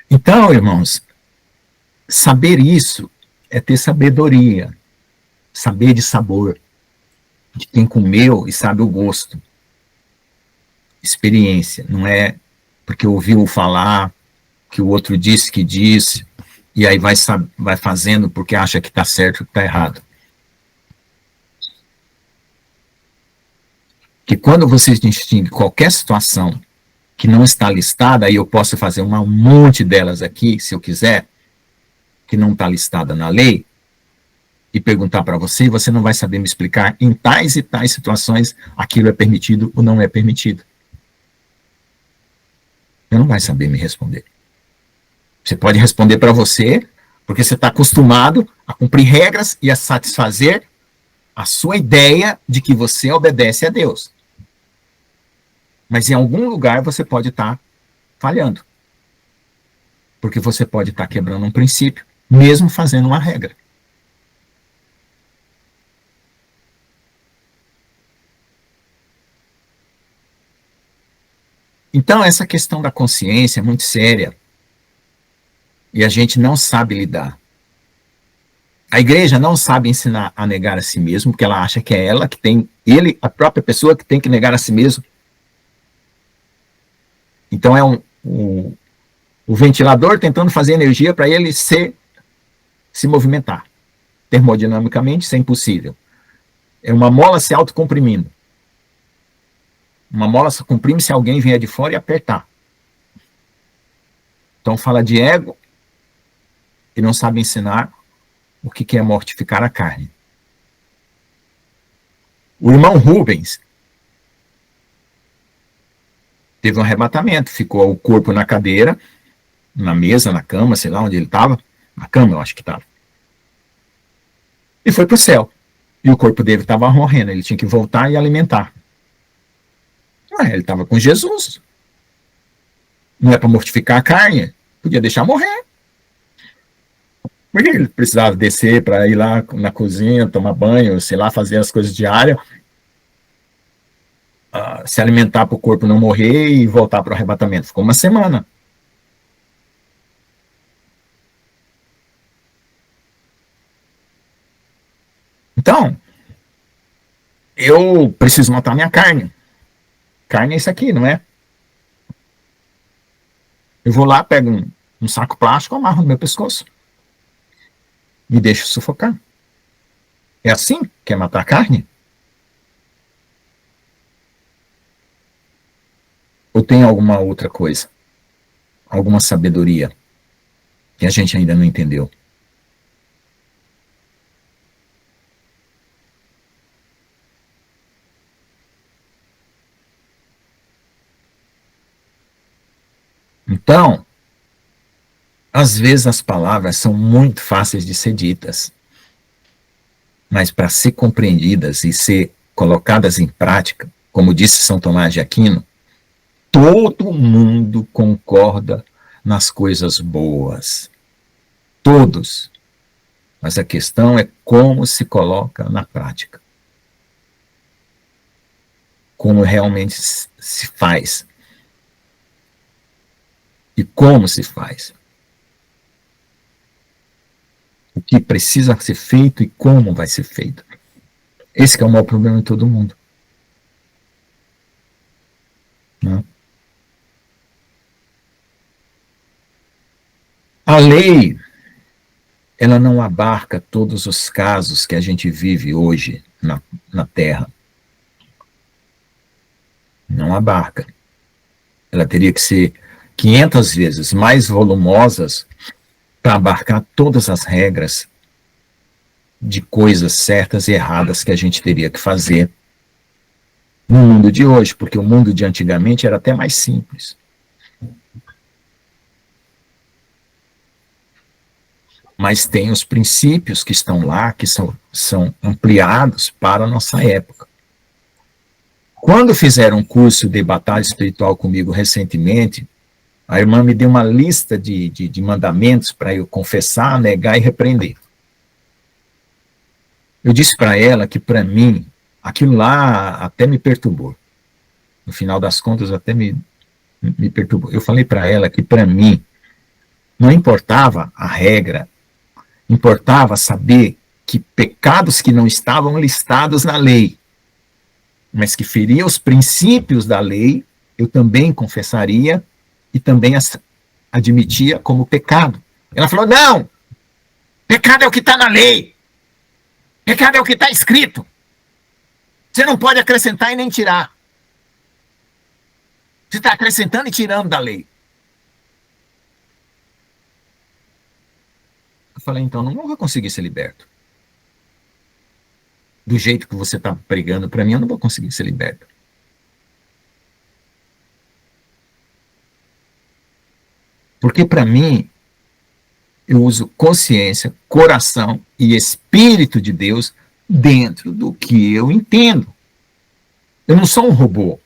Então, irmãos, saber isso é ter sabedoria, saber de sabor, de quem comeu e sabe o gosto. Experiência, não é porque ouviu falar, que o outro disse que disse, e aí vai fazendo porque acha que está certo ou que está errado. Que quando você distingue qualquer situação que não está listada, aí eu posso fazer um monte delas aqui, se eu quiser, que não está listada na lei, e perguntar para você, e você não vai saber me explicar em tais e tais situações aquilo é permitido ou não é permitido. Você não vai saber me responder. Você pode responder para você, porque você está acostumado a cumprir regras e a satisfazer a sua ideia de que você obedece a Deus. Mas em algum lugar você pode estar falhando. Porque você pode estar quebrando um princípio, mesmo fazendo uma regra. Então, essa questão da consciência é muito séria. E a gente não sabe lidar. A igreja não sabe ensinar a negar a si mesmo, porque ela acha que é ela que tem, a própria pessoa que tem que negar a si mesmo. Então é o ventilador tentando fazer energia para ele se movimentar. Termodinamicamente, isso é impossível. É uma mola se autocomprimindo. Uma mola se comprime se alguém vier de fora e apertar. Então fala de ego e não sabe ensinar o que é mortificar a carne. O irmão Rubens teve um arrebatamento, ficou o corpo na cadeira, na mesa, na cama, sei lá onde ele estava, na cama eu acho que estava, e foi para o céu. E o corpo dele estava morrendo, ele tinha que voltar e alimentar. Ele estava com Jesus. Não é para mortificar a carne, podia deixar morrer. Por que ele precisava descer para ir lá na cozinha, tomar banho, sei lá, fazer as coisas diárias, se alimentar para o corpo não morrer e voltar para o arrebatamento? Ficou uma semana. Então, eu preciso matar minha carne. Carne é isso aqui, não é? Eu vou lá, pego um saco plástico, amarro no meu pescoço e deixo sufocar. É assim? Quer matar a carne? Ou tem alguma outra coisa? Alguma sabedoria que a gente ainda não entendeu? Então, às vezes as palavras são muito fáceis de ser ditas, mas para ser compreendidas e ser colocadas em prática, como disse São Tomás de Aquino, todo mundo concorda nas coisas boas. Todos. Mas a questão é como se coloca na prática. Como realmente se faz. E como se faz. O que precisa ser feito e como vai ser feito. Esse que é o maior problema de todo mundo. Não? A lei, ela não abarca todos os casos que a gente vive hoje na Terra. Não abarca. Ela teria que ser 500 vezes mais volumosas para abarcar todas as regras de coisas certas e erradas que a gente teria que fazer no mundo de hoje, porque o mundo de antigamente era até mais simples. Mas tem os princípios que estão lá, que são ampliados para a nossa época. Quando fizeram um curso de batalha espiritual comigo recentemente, a irmã me deu uma lista de mandamentos para eu confessar, negar e repreender. Eu disse para ela que, para mim, aquilo lá até me perturbou. No final das contas, até me perturbou. Eu falei para ela que, para mim, não importava a regra, importava saber que pecados que não estavam listados na lei, mas que feriam os princípios da lei, eu também confessaria e também admitia como pecado. Ela falou, não, pecado é o que está na lei, pecado é o que está escrito, você não pode acrescentar e nem tirar, você está acrescentando e tirando da lei. Eu falei, então não vou conseguir ser liberto. Do jeito que você está pregando para mim, eu não vou conseguir ser liberto. Porque para mim, eu uso consciência, coração e Espírito de Deus dentro do que eu entendo. Eu não sou um robô.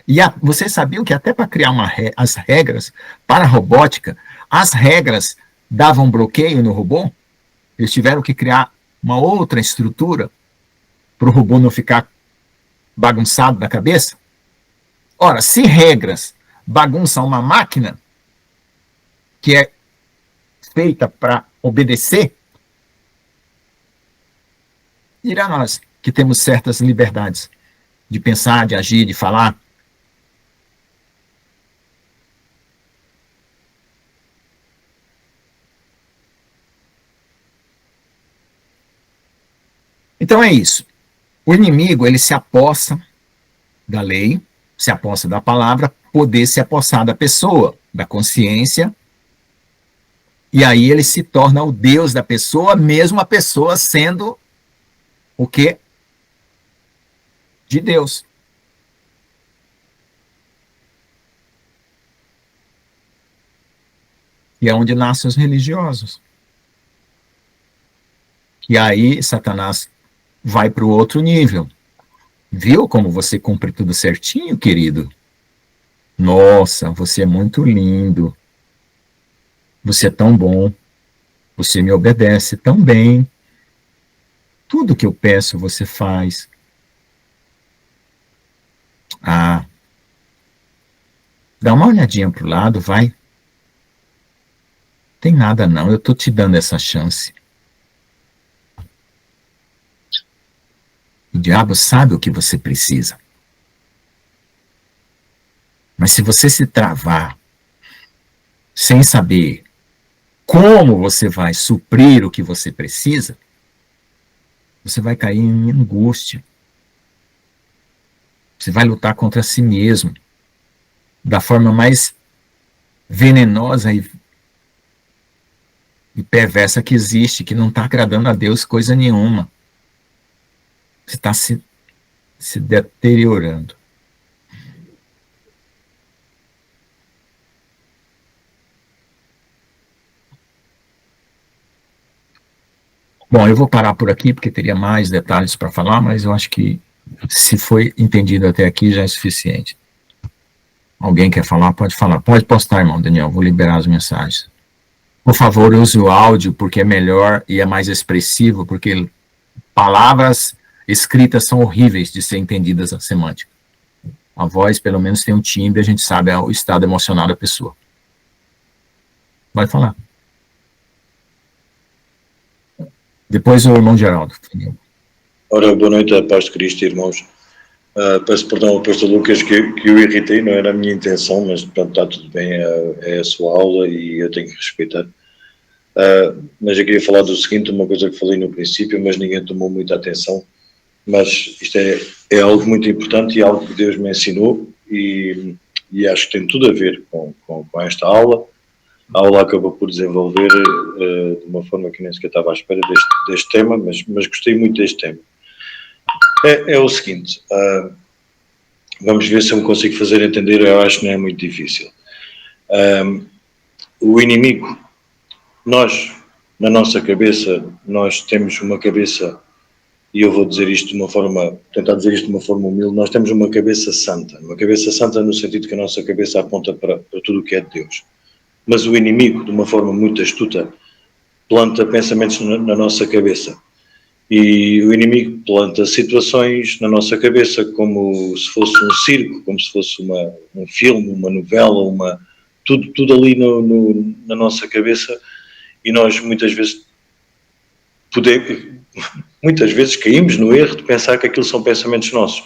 E vocês sabiam que até para criar as regras para a robótica, as regras davam bloqueio no robô? Eles tiveram que criar uma outra estrutura para o robô não ficar bagunçado na cabeça? Ora, se regras bagunçam uma máquina que é feita para obedecer, dirá nós que temos certas liberdades de pensar, de agir, de falar. Então é isso. O inimigo, ele se apossa da lei, se apossa da palavra, poder se apossar da pessoa, da consciência, e aí ele se torna o Deus da pessoa, mesmo a pessoa sendo o quê? De Deus. E é onde nascem os religiosos. E aí Satanás vai para o outro nível. Viu como você cumpre tudo certinho, querido? Nossa, você é muito lindo. Você é tão bom. Você me obedece tão bem. Tudo que eu peço você faz. Ah, dá uma olhadinha pro lado, vai. Tem nada não, eu tô te dando essa chance. O diabo sabe o que você precisa. Mas se você se travar, sem saber como você vai suprir o que você precisa, você vai cair em angústia. Você vai lutar contra si mesmo, da forma mais venenosa e perversa que existe, que não está agradando a Deus coisa nenhuma. Você está se deteriorando. Bom, eu vou parar por aqui, porque teria mais detalhes para falar, mas eu acho que se foi entendido até aqui já é suficiente. Alguém quer falar? Pode falar. Pode postar, irmão Daniel, vou liberar as mensagens. Por favor, use o áudio, porque é melhor e é mais expressivo, porque palavras escritas são horríveis de ser entendidas a semântica. A voz, pelo menos, tem um timbre, a gente sabe o estado emocional da pessoa. Pode falar. Depois o irmão Geraldo. Ora, boa noite, a paz de Cristo, irmãos. Peço perdão ao pastor Lucas que eu irritei, não era a minha intenção, mas pronto, está tudo bem, é a sua aula e eu tenho que respeitar. Mas eu queria falar do seguinte, uma coisa que falei no princípio, mas ninguém tomou muita atenção, mas isto é algo muito importante e algo que Deus me ensinou e acho que tem tudo a ver com esta aula. A aula acabou por desenvolver de uma forma que nem sequer estava à espera deste tema, mas gostei muito deste tema. É o seguinte, vamos ver se eu me consigo fazer entender, eu acho que não é muito difícil. O inimigo, nós, na nossa cabeça, nós temos uma cabeça, e eu vou dizer isto de uma forma, tentar dizer isto de uma forma humilde, nós temos uma cabeça santa no sentido que a nossa cabeça aponta para tudo o que é de Deus. Mas o inimigo, de uma forma muito astuta, planta pensamentos na nossa cabeça. E o inimigo planta situações na nossa cabeça como se fosse um circo, como se fosse um filme, uma novela, tudo ali na nossa cabeça. E nós muitas vezes caímos no erro de pensar que aquilo são pensamentos nossos.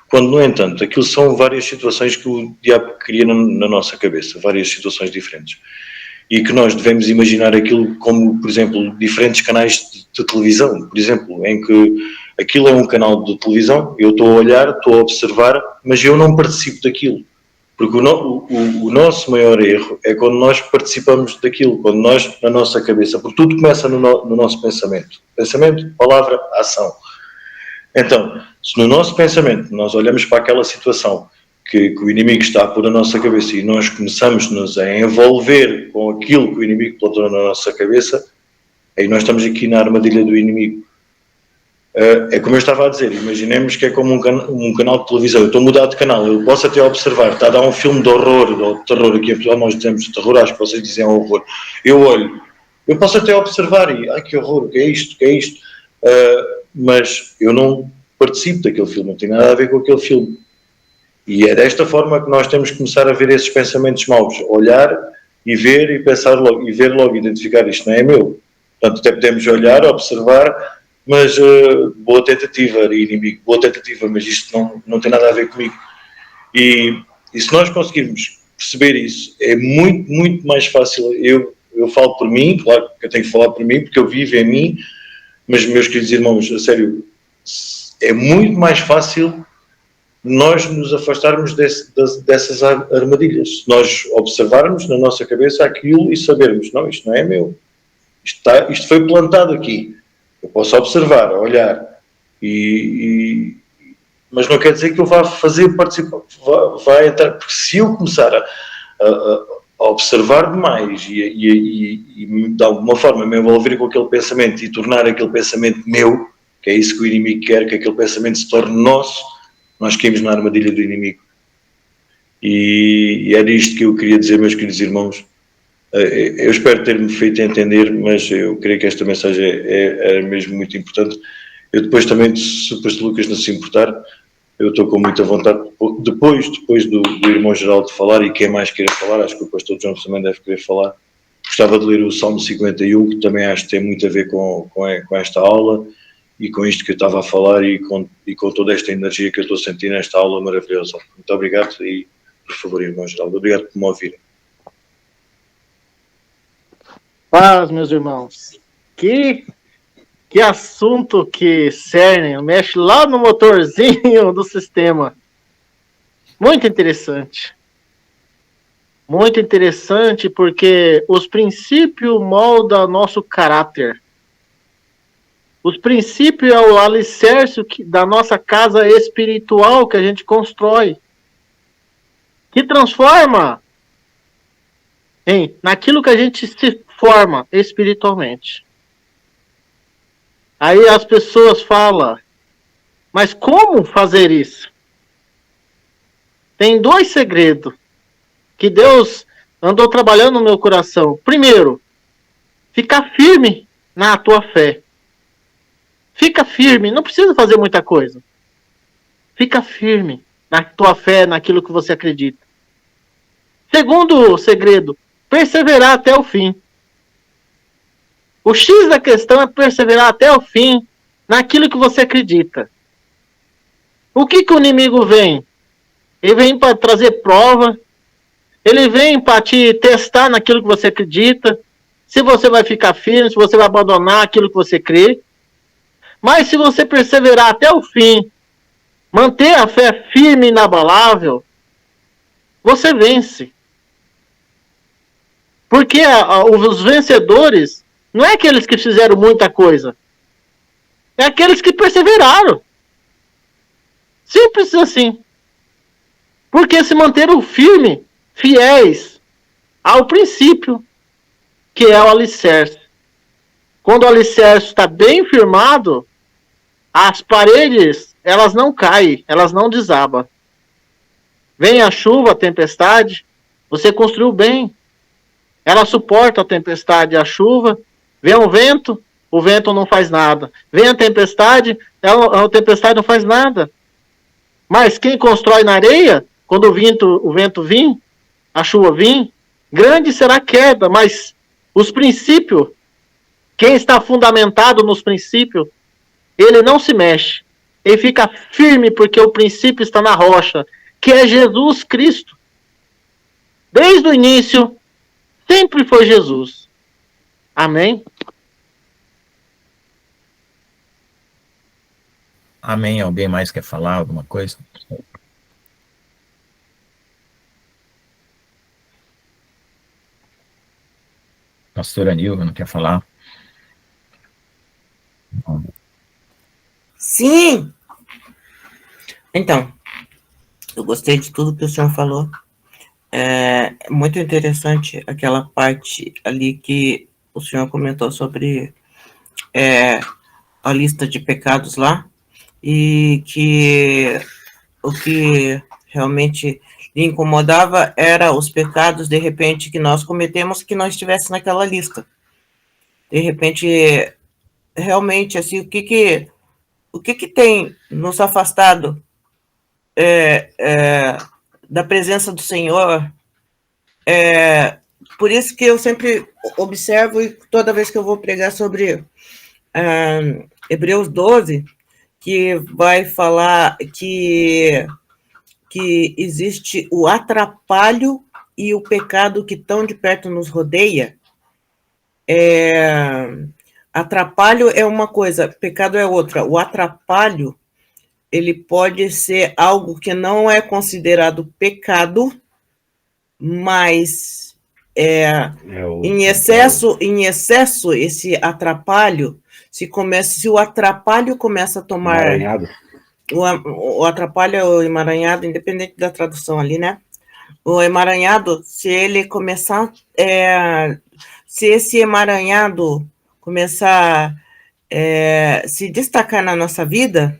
Quando, no entanto, aquilo são várias situações que o diabo cria na nossa cabeça, várias situações diferentes. E que nós devemos imaginar aquilo como, por exemplo, diferentes canais de televisão, por exemplo, em que aquilo é um canal de televisão, eu estou a olhar, estou a observar, mas eu não participo daquilo. Porque o nosso maior erro é quando nós participamos daquilo, quando nós, na nossa cabeça, porque tudo começa no nosso pensamento. Pensamento, palavra, ação. Então, se no nosso pensamento nós olhamos para aquela situação que o inimigo está a pôr na nossa cabeça e nós começamos-nos a envolver com aquilo que o inimigo plantou na nossa cabeça, aí nós estamos aqui na armadilha do inimigo. É como eu estava a dizer, imaginemos que é como um canal de televisão, eu estou a mudar de canal, eu posso até observar, está a dar um filme de horror, ou de terror, aqui em Portugal nós dizemos terror, acho que vocês dizem horror, eu olho, eu posso até observar e, que horror, o que é isto, mas eu não participo daquele filme, não tem nada a ver com aquele filme. E é desta forma que nós temos que começar a ver esses pensamentos maus, olhar e ver e pensar logo, e ver logo, identificar isto não é meu. Portanto, até podemos olhar, observar, mas boa tentativa, inimigo, boa tentativa, mas isto não tem nada a ver comigo. E se nós conseguirmos perceber isso, é muito, muito mais fácil. Eu falo por mim, claro que eu tenho que falar por mim, porque eu vivo em mim, mas meus queridos irmãos, a sério, é muito mais fácil nós nos afastarmos dessas armadilhas. Se nós observarmos na nossa cabeça aquilo e sabermos, não, isto não é meu. Isto foi plantado aqui. Eu posso observar, olhar, mas não quer dizer que eu vá fazer participar, vai entrar, porque se eu começar a observar demais e de alguma forma me envolver com aquele pensamento e tornar aquele pensamento meu, que é isso que o inimigo quer, que aquele pensamento se torne nosso, nós caímos na armadilha do inimigo. E era isto que eu queria dizer, meus queridos irmãos. Eu espero ter-me feito entender, mas eu creio que esta mensagem é mesmo muito importante. Eu depois também, se o pastor Lucas não se importar, eu estou com muita vontade, depois do irmão Geraldo falar, e quem mais queira falar, acho que o pastor João também deve querer falar, gostava de ler o Salmo 51, que também acho que tem muito a ver com esta aula, e com isto que eu estava a falar, e com toda esta energia que eu estou a sentir nesta aula maravilhosa. Muito obrigado, e por favor, irmão Geraldo, obrigado por me ouvirem. Paz, meus irmãos. Que assunto que cerne, mexe lá no motorzinho do sistema. Muito interessante. Muito interessante porque os princípios moldam nosso caráter. Os princípios é o alicerce da nossa casa espiritual que a gente constrói. Que transforma naquilo que a gente se forma espiritualmente. Aí as pessoas falam, mas como fazer isso? Tem 2 segredos que Deus andou trabalhando no meu coração. Primeiro, ficar firme na tua fé. Fica firme, não precisa fazer muita coisa. Fica firme na tua fé, naquilo que você acredita. Segundo segredo, perseverar até o fim. O X da questão é perseverar até o fim naquilo que você acredita. O que o inimigo vem? Ele vem para trazer prova, ele vem para te testar naquilo que você acredita, se você vai ficar firme, se você vai abandonar aquilo que você crê. Mas se você perseverar até o fim, manter a fé firme e inabalável, você vence. Porque os vencedores não é aqueles que fizeram muita coisa. É aqueles que perseveraram. Simples assim. Porque se manteram firmes, fiéis ao princípio, que é o alicerce. Quando o alicerce está bem firmado, as paredes, elas não caem, elas não desabam. Vem a chuva, a tempestade, você construiu bem. Ela suporta a tempestade e a chuva. Vem um vento, o vento não faz nada. Vem a tempestade não faz nada. Mas quem constrói na areia, quando o vento vir, a chuva vir, grande será a queda. Mas os princípios, quem está fundamentado nos princípios, ele não se mexe. Ele fica firme porque o princípio está na rocha, que é Jesus Cristo. Desde o início, sempre foi Jesus. Amém? Amém. Alguém mais quer falar alguma coisa? Pastora Nilva, não quer falar? Sim! Então, eu gostei de tudo que o senhor falou. É muito interessante aquela parte ali que o senhor comentou sobre a lista de pecados lá, e que o que realmente lhe incomodava era os pecados, de repente, que nós cometemos que não estivesse naquela lista. De repente, realmente, assim, o que tem nos afastado da presença do Senhor? Por isso que eu sempre observo, e toda vez que eu vou pregar sobre Hebreus 12, que vai falar que existe o atrapalho e o pecado que tão de perto nos rodeia. Atrapalho é uma coisa, pecado é outra. O atrapalho, ele pode ser algo que não é considerado pecado, mas em excesso esse atrapalho, se o atrapalho começa a tomar... Emaranhado. O atrapalho é o emaranhado, independente da tradução ali, né? O emaranhado, se ele começar, se esse emaranhado começar se destacar na nossa vida,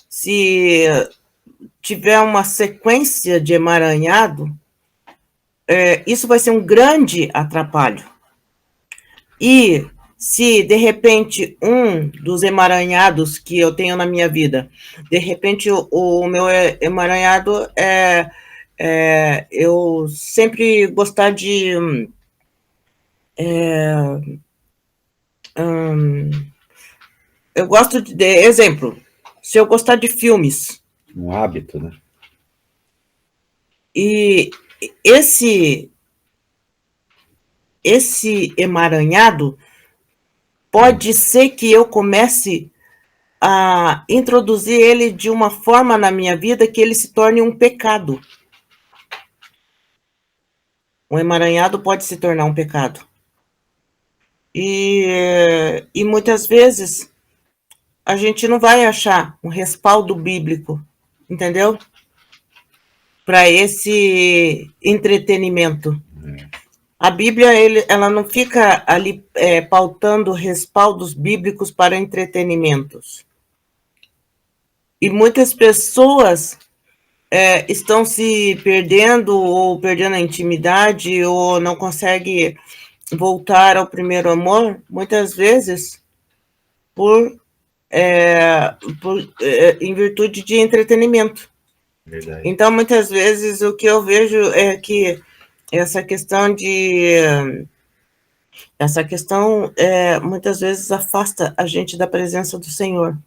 se tiver uma sequência de emaranhado, isso vai ser um grande atrapalho. E se, de repente, um dos emaranhados que eu tenho na minha vida, de repente, o meu emaranhado eu sempre gostar de... eu gosto de exemplo, se eu gostar de filmes... Um hábito, né? E esse emaranhado pode ser que eu comece a introduzir ele de uma forma na minha vida que ele se torne um pecado. Um emaranhado pode se tornar um pecado. E muitas vezes a gente não vai achar um respaldo bíblico, entendeu? Para esse entretenimento. A Bíblia, ela não fica ali pautando respaldos bíblicos para entretenimentos. E muitas pessoas estão se perdendo, ou perdendo a intimidade, ou não conseguem voltar ao primeiro amor, muitas vezes em virtude de entretenimento. Verdade. Então, muitas vezes, o que eu vejo é que essa questão muitas vezes afasta a gente da presença do Senhor.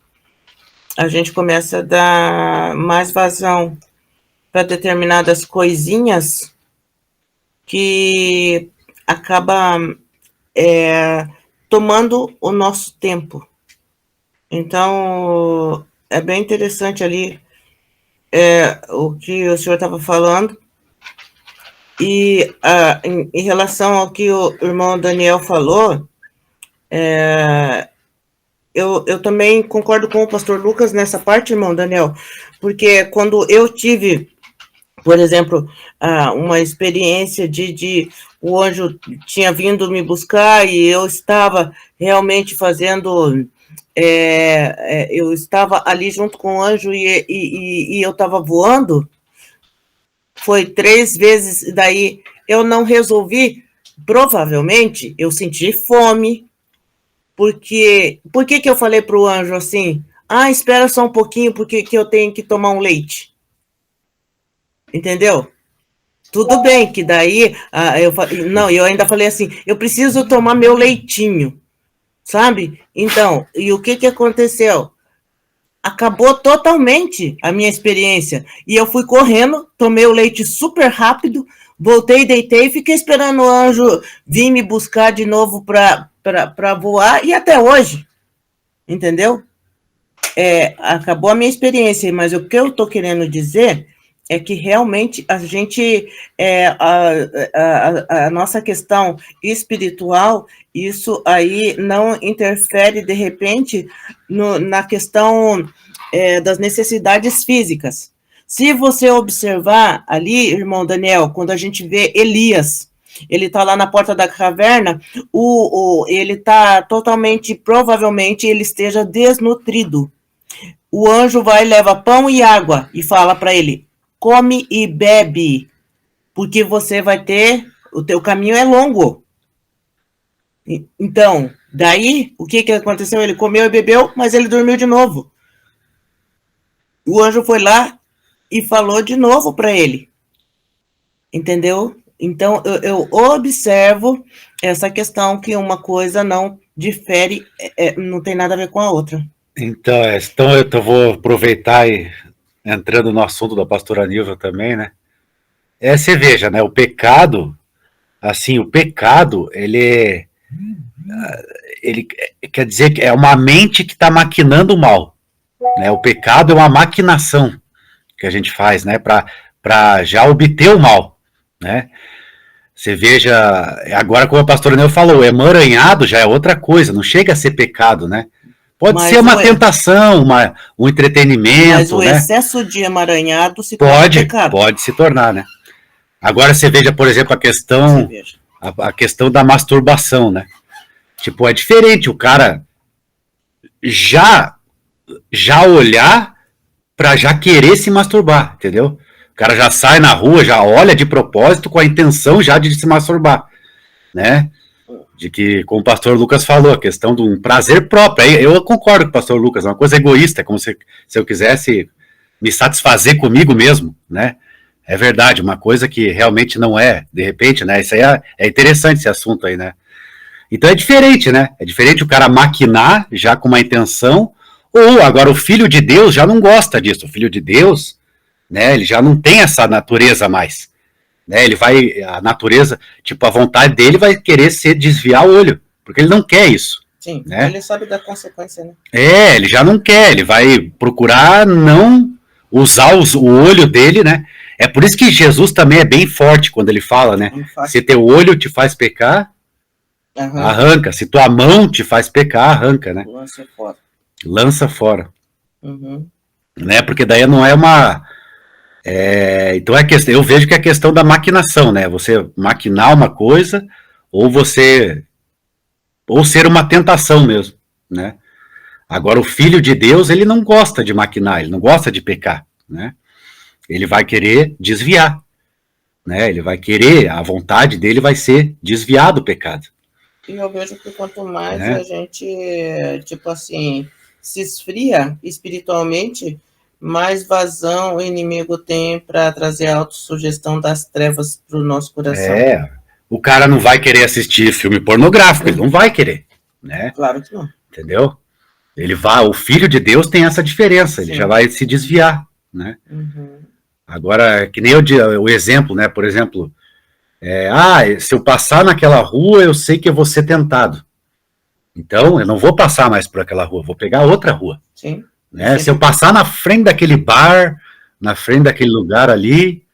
A gente começa a dar mais vazão para determinadas coisinhas que acaba tomando o nosso tempo. Então, é bem interessante ali o que o senhor estava falando. E em relação ao que o irmão Daniel falou, eu também concordo com o pastor Lucas nessa parte, irmão Daniel, porque quando eu tive, por exemplo, uma experiência de o anjo tinha vindo me buscar e eu estava realmente fazendo... eu estava ali junto com o anjo e eu estava voando, foi 3 vezes, daí eu não resolvi, provavelmente eu senti fome, porque... Por que eu falei para o anjo assim, espera só um pouquinho, porque que eu tenho que tomar um leite? Entendeu? Tudo bem, que daí, eu ainda falei assim, eu preciso tomar meu leitinho, sabe? Então, e o que aconteceu? Acabou totalmente a minha experiência. E eu fui correndo, tomei o leite super rápido, voltei, deitei e fiquei esperando o anjo vir me buscar de novo para voar, e até hoje, entendeu? Acabou a minha experiência, mas o que eu estou querendo dizer é que realmente a gente, a nossa questão espiritual, isso aí não interfere, de repente, na questão das necessidades físicas. Se você observar ali, irmão Daniel, quando a gente vê Elias, ele está lá na porta da caverna, ele está totalmente, provavelmente, ele esteja desnutrido. O anjo vai, leva pão e água e fala para ele, come e bebe, porque você vai ter, o teu caminho é longo. Então, daí, o que aconteceu? Ele comeu e bebeu, mas ele dormiu de novo. O anjo foi lá e falou de novo para ele. Entendeu? Então, eu observo essa questão que uma coisa não difere, não tem nada a ver com a outra. Então, eu vou aproveitar e entrando no assunto da pastora Nilva também, né? Você veja, né? O pecado, ele quer dizer que é uma mente que está maquinando o mal, né? O pecado é uma maquinação que a gente faz, né? Para já obter o mal, né? Você veja, agora como a pastora Nilva falou, o emaranhado já é outra coisa, não chega a ser pecado, né? Pode ser uma tentação, um entretenimento, mas o né? excesso de emaranhado se torna pecado. Pode se tornar, né? Agora você veja, por exemplo, Cerveja. a questão da masturbação, né? Tipo, é diferente o cara já olhar para já querer se masturbar, entendeu? O cara já sai na rua, já olha de propósito com a intenção já de se masturbar, né? De que, como o pastor Lucas falou, a questão de um prazer próprio. Aí eu concordo com o pastor Lucas, é uma coisa egoísta, como se eu quisesse me satisfazer comigo mesmo, né? É verdade, uma coisa que realmente não é, de repente, né? Isso aí é interessante esse assunto aí, né? Então é diferente, né? É diferente o cara maquinar já com uma intenção, ou agora o filho de Deus já não gosta disso. O filho de Deus, né? Ele já não tem essa natureza mais, né? Ele vai, a natureza, tipo, a vontade dele vai querer ser desviar o olho, porque ele não quer isso. Sim, né? ele sabe da consequência, né? Ele já não quer, ele vai procurar não usar o olho dele, né? É por isso que Jesus também é bem forte quando ele fala, né? Se teu olho te faz pecar, arranca. Se tua mão te faz pecar, arranca, né? Lança fora. Lança fora. Uhum. Né? Porque daí não é uma... então eu vejo que é a questão da maquinação, né? Você maquinar uma coisa ou ser uma tentação mesmo, né? Agora, o filho de Deus, ele não gosta de maquinar, ele não gosta de pecar, né? Ele vai querer desviar, né? Ele vai querer, a vontade dele vai ser desviar do pecado. E eu vejo que quanto mais a gente, tipo assim, se esfria espiritualmente, mais vazão o inimigo tem para trazer a autossugestão das trevas para o nosso coração. O cara não vai querer assistir filme pornográfico, ele não vai querer, né? Claro que não. Entendeu? O filho de Deus tem essa diferença, ele já vai se desviar, né? Uhum. Agora, que nem o exemplo, né? Por exemplo, se eu passar naquela rua, eu sei que eu vou ser tentado. Então, eu não vou passar mais por aquela rua, vou pegar outra rua. Sim. Né? Se eu passar na frente daquele bar, na frente daquele lugar ali,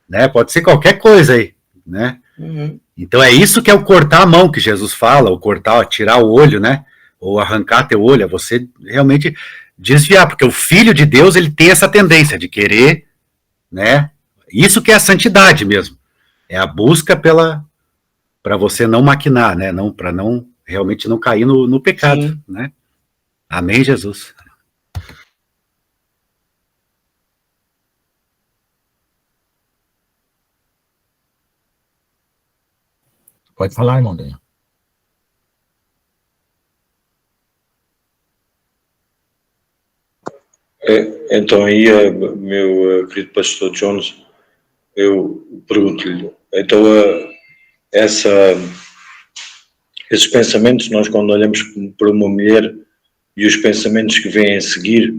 né? Pode ser qualquer coisa aí, né? Uhum. Então é isso que é o cortar a mão que Jesus fala, o cortar, tirar o olho, né? Ou arrancar teu olho, é você realmente desviar, porque o Filho de Deus, ele tem essa tendência de querer, né? Isso que é a santidade mesmo. É a busca para você não maquinar, né? Para não realmente não cair no pecado, sim, né? Amém, Jesus. Pode falar, irmão Daniel. Então aí, meu querido pastor Jones, eu pergunto-lhe, então esses pensamentos, nós quando olhamos para uma mulher e os pensamentos que vêm a seguir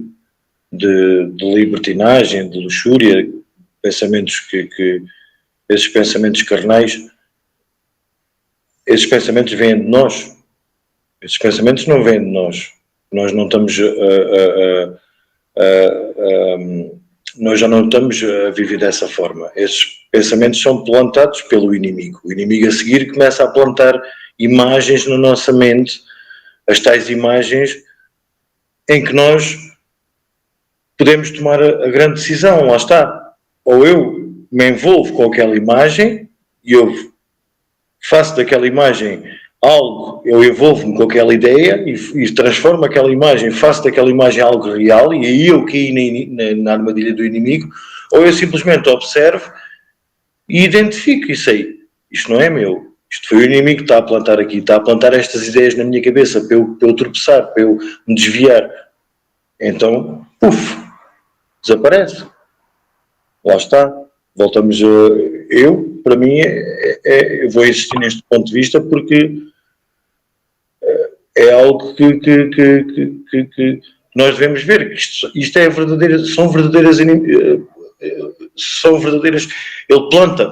de libertinagem, de luxúria, pensamentos esses pensamentos carnais, esses pensamentos vêm de nós. Esses pensamentos não vêm de nós. Nós não estamos nós já não estamos a viver dessa forma. Esses pensamentos são plantados pelo inimigo. O inimigo a seguir começa a plantar imagens na nossa mente, as tais imagens em que nós podemos tomar a grande decisão, lá está. Ou eu me envolvo com aquela imagem e eu faço daquela imagem algo, eu envolvo-me com aquela ideia e transformo aquela imagem, faço daquela imagem algo real e aí eu caí na armadilha do inimigo, ou eu simplesmente observo e identifico isso aí. Isto não é meu. Isto foi o inimigo que está a plantar aqui, está a plantar estas ideias na minha cabeça para eu tropeçar, para eu me desviar. Então, desaparece. Lá está. Voltamos a... para mim, eu vou insistir neste ponto de vista porque é algo que nós devemos ver. Isto é são verdadeiras... Ele planta.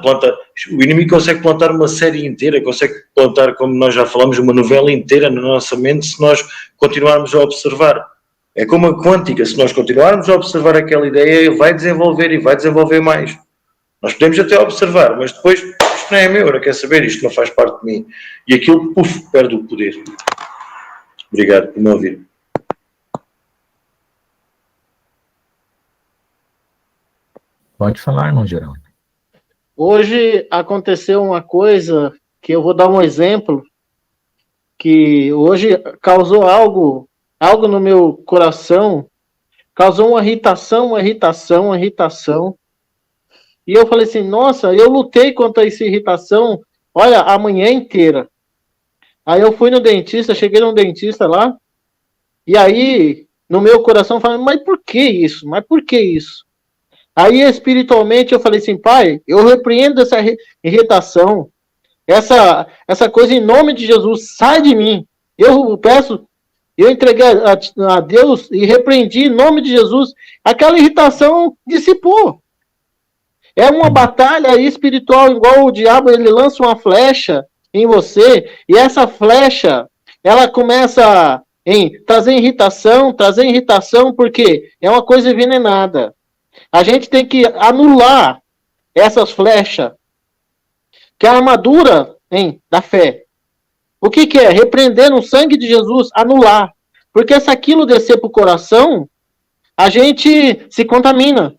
O inimigo consegue plantar uma série inteira, consegue plantar, como nós já falamos, uma novela inteira na nossa mente se nós continuarmos a observar. É como a quântica, se nós continuarmos a observar aquela ideia, ele vai desenvolver e vai desenvolver mais. Nós podemos até observar, mas depois isto não é meu, não quer saber, isto não faz parte de mim. E aquilo, perde o poder. Obrigado por me ouvir. Pode falar, irmão Geraldo. Hoje aconteceu uma coisa que eu vou dar um exemplo, que hoje causou algo no meu coração, causou uma irritação. E eu falei assim, nossa, eu lutei contra essa irritação, olha, a manhã inteira. Aí eu fui no dentista, cheguei no dentista lá, e aí, no meu coração, falando, mas por que isso? Mas por que isso? Aí, espiritualmente, eu falei assim, pai, eu repreendo essa irritação, essa coisa em nome de Jesus, sai de mim. Eu peço, eu entreguei a Deus e repreendi em nome de Jesus. Aquela irritação dissipou. É uma batalha espiritual, igual o diabo, ele lança uma flecha em você, e essa flecha, ela começa em trazer irritação, porque é uma coisa envenenada. A gente tem que anular essas flechas, que é a armadura da fé. O que é? Repreender no sangue de Jesus, anular. Porque se aquilo descer para o coração, a gente se contamina.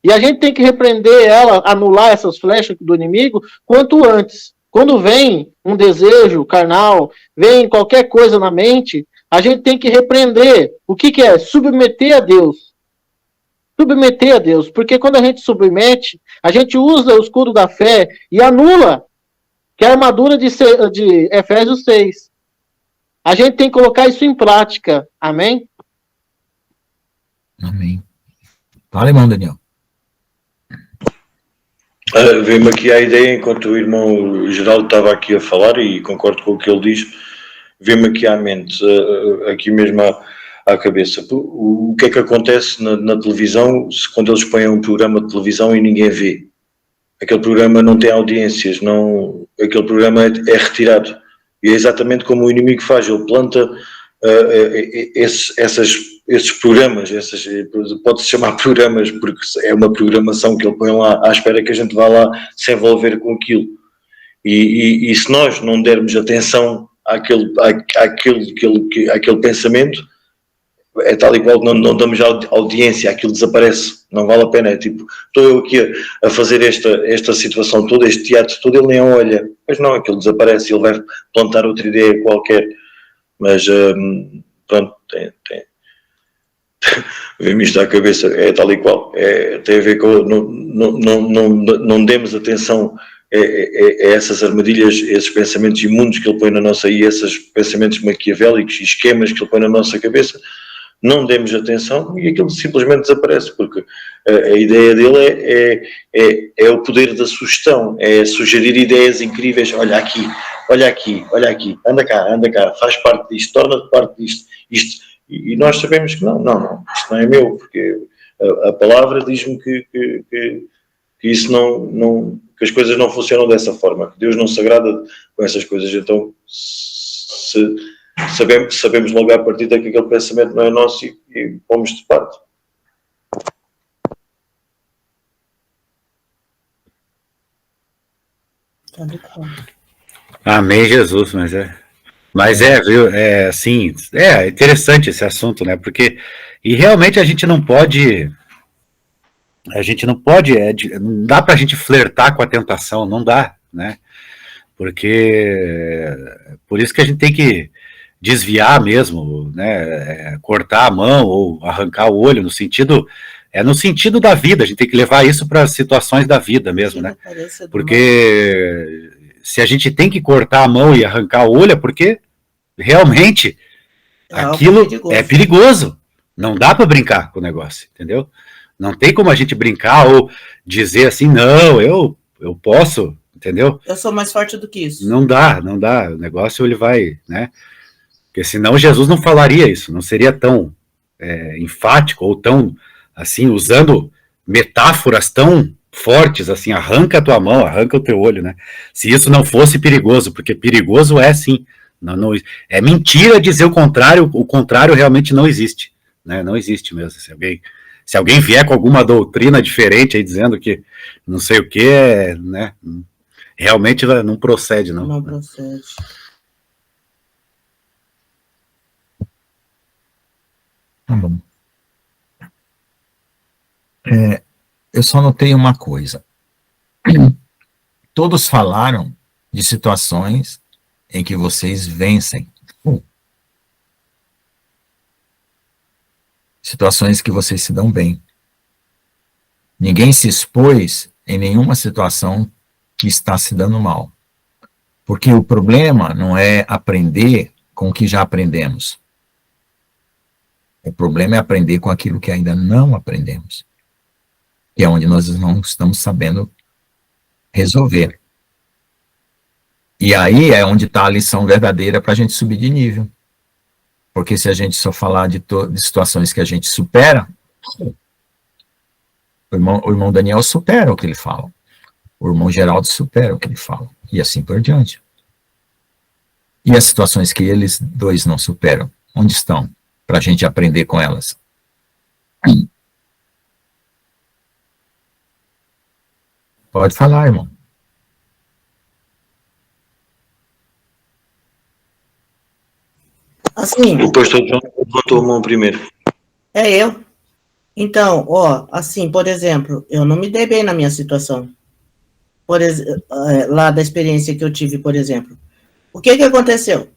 E a gente tem que repreender ela, anular essas flechas do inimigo, quanto antes. Quando vem um desejo carnal, vem qualquer coisa na mente, a gente tem que repreender. O que é? Submeter a Deus. Submeter a Deus. Porque quando a gente submete, a gente usa o escudo da fé e anula, que é a armadura de Efésios 6. A gente tem que colocar isso em prática. Amém? Amém. Fala, irmão Daniel. Veio-me aqui a ideia, enquanto o irmão Geraldo estava aqui a falar, e concordo com o que ele diz, veio-me aqui à mente, aqui mesmo à cabeça. O que é que acontece na televisão quando eles põem um programa de televisão e ninguém vê? Aquele programa não tem audiências, aquele programa é retirado. E é exatamente como o inimigo faz, ele planta esses programas, pode-se chamar programas, porque é uma programação que ele põe lá à espera que a gente vá lá se envolver com aquilo. E se nós não dermos atenção àquele pensamento, é tal e qual, não damos audiência, aquilo desaparece, não vale a pena. É tipo, estou eu aqui a fazer esta situação toda, este teatro todo, ele nem olha, mas não, aquilo desaparece, ele vai plantar outra ideia qualquer. Mas pronto, vem-me isto à cabeça, é tal e qual, tem a ver com não demos atenção a essas armadilhas, a esses pensamentos imundos que ele põe na nossa, e esses pensamentos maquiavélicos e esquemas que ele põe na nossa cabeça, não demos atenção e aquilo simplesmente desaparece, porque a ideia dele é o poder da sugestão, é sugerir ideias incríveis, olha aqui, anda cá, faz parte disto, torna-te parte disto, e nós sabemos que não, isto não é meu, porque a palavra diz-me que isso que as coisas não funcionam dessa forma, que Deus não se agrada com essas coisas. Então, sabemos logo a partir daqui que aquele pensamento não é nosso e pomos de parte. Amém, Jesus, viu, assim, é interessante esse assunto, né, porque, e realmente a gente não pode, não dá pra gente flertar com a tentação, não dá, né, porque, por isso que a gente tem que desviar mesmo, né, cortar a mão ou arrancar o olho, no sentido da vida, a gente tem que levar isso para situações da vida mesmo, né, porque se a gente tem que cortar a mão e arrancar o olho, é porque realmente aquilo é perigoso, não dá para brincar com o negócio, entendeu? Não tem como a gente brincar ou dizer assim, não, eu posso, entendeu? Eu sou mais forte do que isso. Não dá, o negócio ele vai, né, porque senão Jesus não falaria isso, não seria tão enfático ou tão, assim, usando metáforas tão fortes, assim, arranca a tua mão, arranca o teu olho, né? Se isso não fosse perigoso, porque perigoso é sim, não, é mentira dizer o contrário realmente não existe, né? Não existe mesmo. Se alguém vier com alguma doutrina diferente aí dizendo que não sei o que, né? Realmente não procede, não. Não procede. Tá bom. Eu só notei uma coisa. todos falaram de situações em que vocês vencem. Situações que vocês se dão bem. Ninguém se expôs em nenhuma situação que está se dando mal. Porque o problema não é aprender com o que já aprendemos. O problema é aprender com aquilo que ainda não aprendemos. Que é onde nós não estamos sabendo resolver. E aí é onde está a lição verdadeira para a gente subir de nível. Porque se a gente só falar de situações que a gente supera, o irmão Daniel supera o que ele fala. O irmão Geraldo supera o que ele fala. E assim por diante. E as situações que eles dois não superam, onde estão? Para a gente aprender com elas. Pode falar, irmão. Assim, O pastor João levantou a mão primeiro. é eu. Então, ó, assim, por exemplo, eu não me dei bem na minha situação. Lá da experiência que eu tive, por exemplo. O que aconteceu?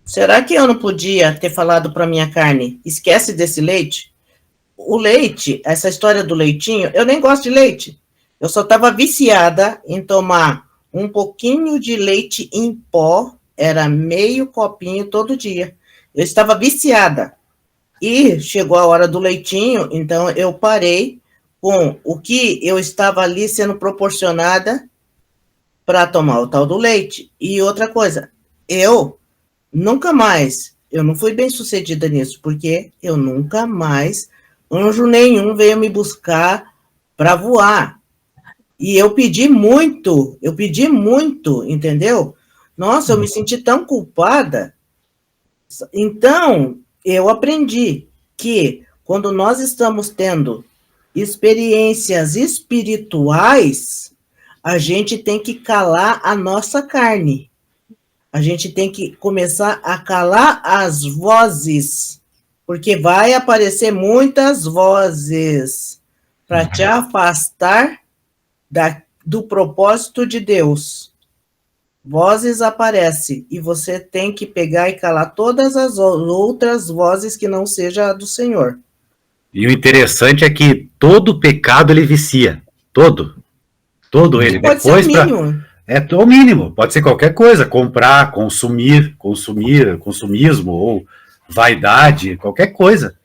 Será que eu não podia ter falado para minha carne, esquece desse leite? O leite, essa história do leitinho, eu nem gosto de leite. Eu só estava viciada em tomar um pouquinho de leite em pó, era meio copinho todo dia. Eu estava viciada. E chegou a hora do leitinho, então eu parei com o que eu estava ali sendo proporcionada para tomar o tal do leite. E outra coisa, eu não fui bem sucedida nisso, porque eu nunca mais, anjo nenhum veio me buscar para voar. E eu pedi muito, entendeu? Nossa, eu me senti tão culpada. Então, eu aprendi que quando nós estamos tendo experiências espirituais, a gente tem que calar a nossa carne. A gente tem que começar a calar as vozes, porque vai aparecer muitas vozes para te afastar do propósito de Deus. Vozes aparecem e você tem que pegar e calar todas as outras vozes que não seja a do Senhor. E o interessante é que todo pecado ele vicia. Todo ele. Pode Depois ser o mínimo. É o mínimo, pode ser qualquer coisa, comprar, consumismo ou vaidade, qualquer coisa.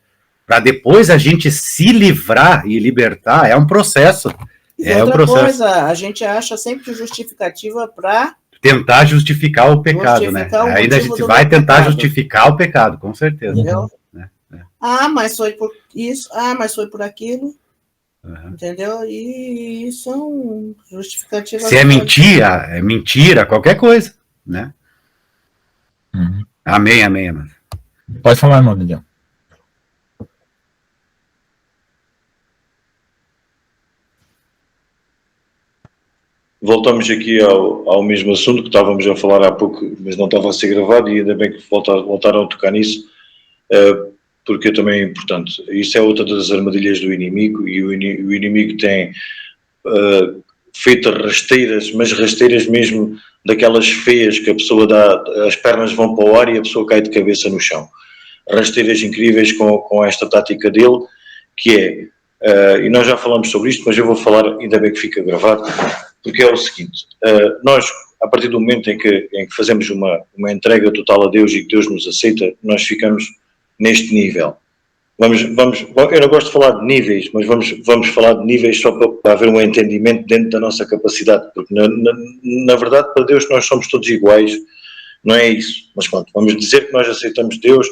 Para depois a gente se livrar e libertar, é um processo. E outra coisa, a gente acha sempre justificativa para tentar justificar o pecado, né? Ainda a gente vai tentar justificar o pecado, com certeza. Entendeu? Ah, mas foi por isso, mas foi por aquilo. Entendeu? E são justificativas. Se é mentira, qualquer coisa, né? Amém. Pode falar, irmão Daniel. Voltamos aqui ao mesmo assunto que estávamos a falar há pouco, mas não estava a ser gravado, e ainda bem que voltaram a tocar nisso, porque também é importante. Isso é outra das armadilhas do inimigo, e o inimigo tem feito rasteiras, mas rasteiras mesmo daquelas feias que a pessoa dá, as pernas vão para o ar e a pessoa cai de cabeça no chão. Rasteiras incríveis com esta tática dele, que é, e nós já falamos sobre isto, mas eu vou falar, ainda bem que fica gravado, porque é o seguinte, nós, a partir do momento em que fazemos uma entrega total a Deus e que Deus nos aceita, nós ficamos neste nível. Eu não gosto de falar de níveis, mas vamos falar de níveis só para haver um entendimento dentro da nossa capacidade, porque na verdade para Deus nós somos todos iguais, não é isso, mas pronto, vamos dizer que nós aceitamos Deus,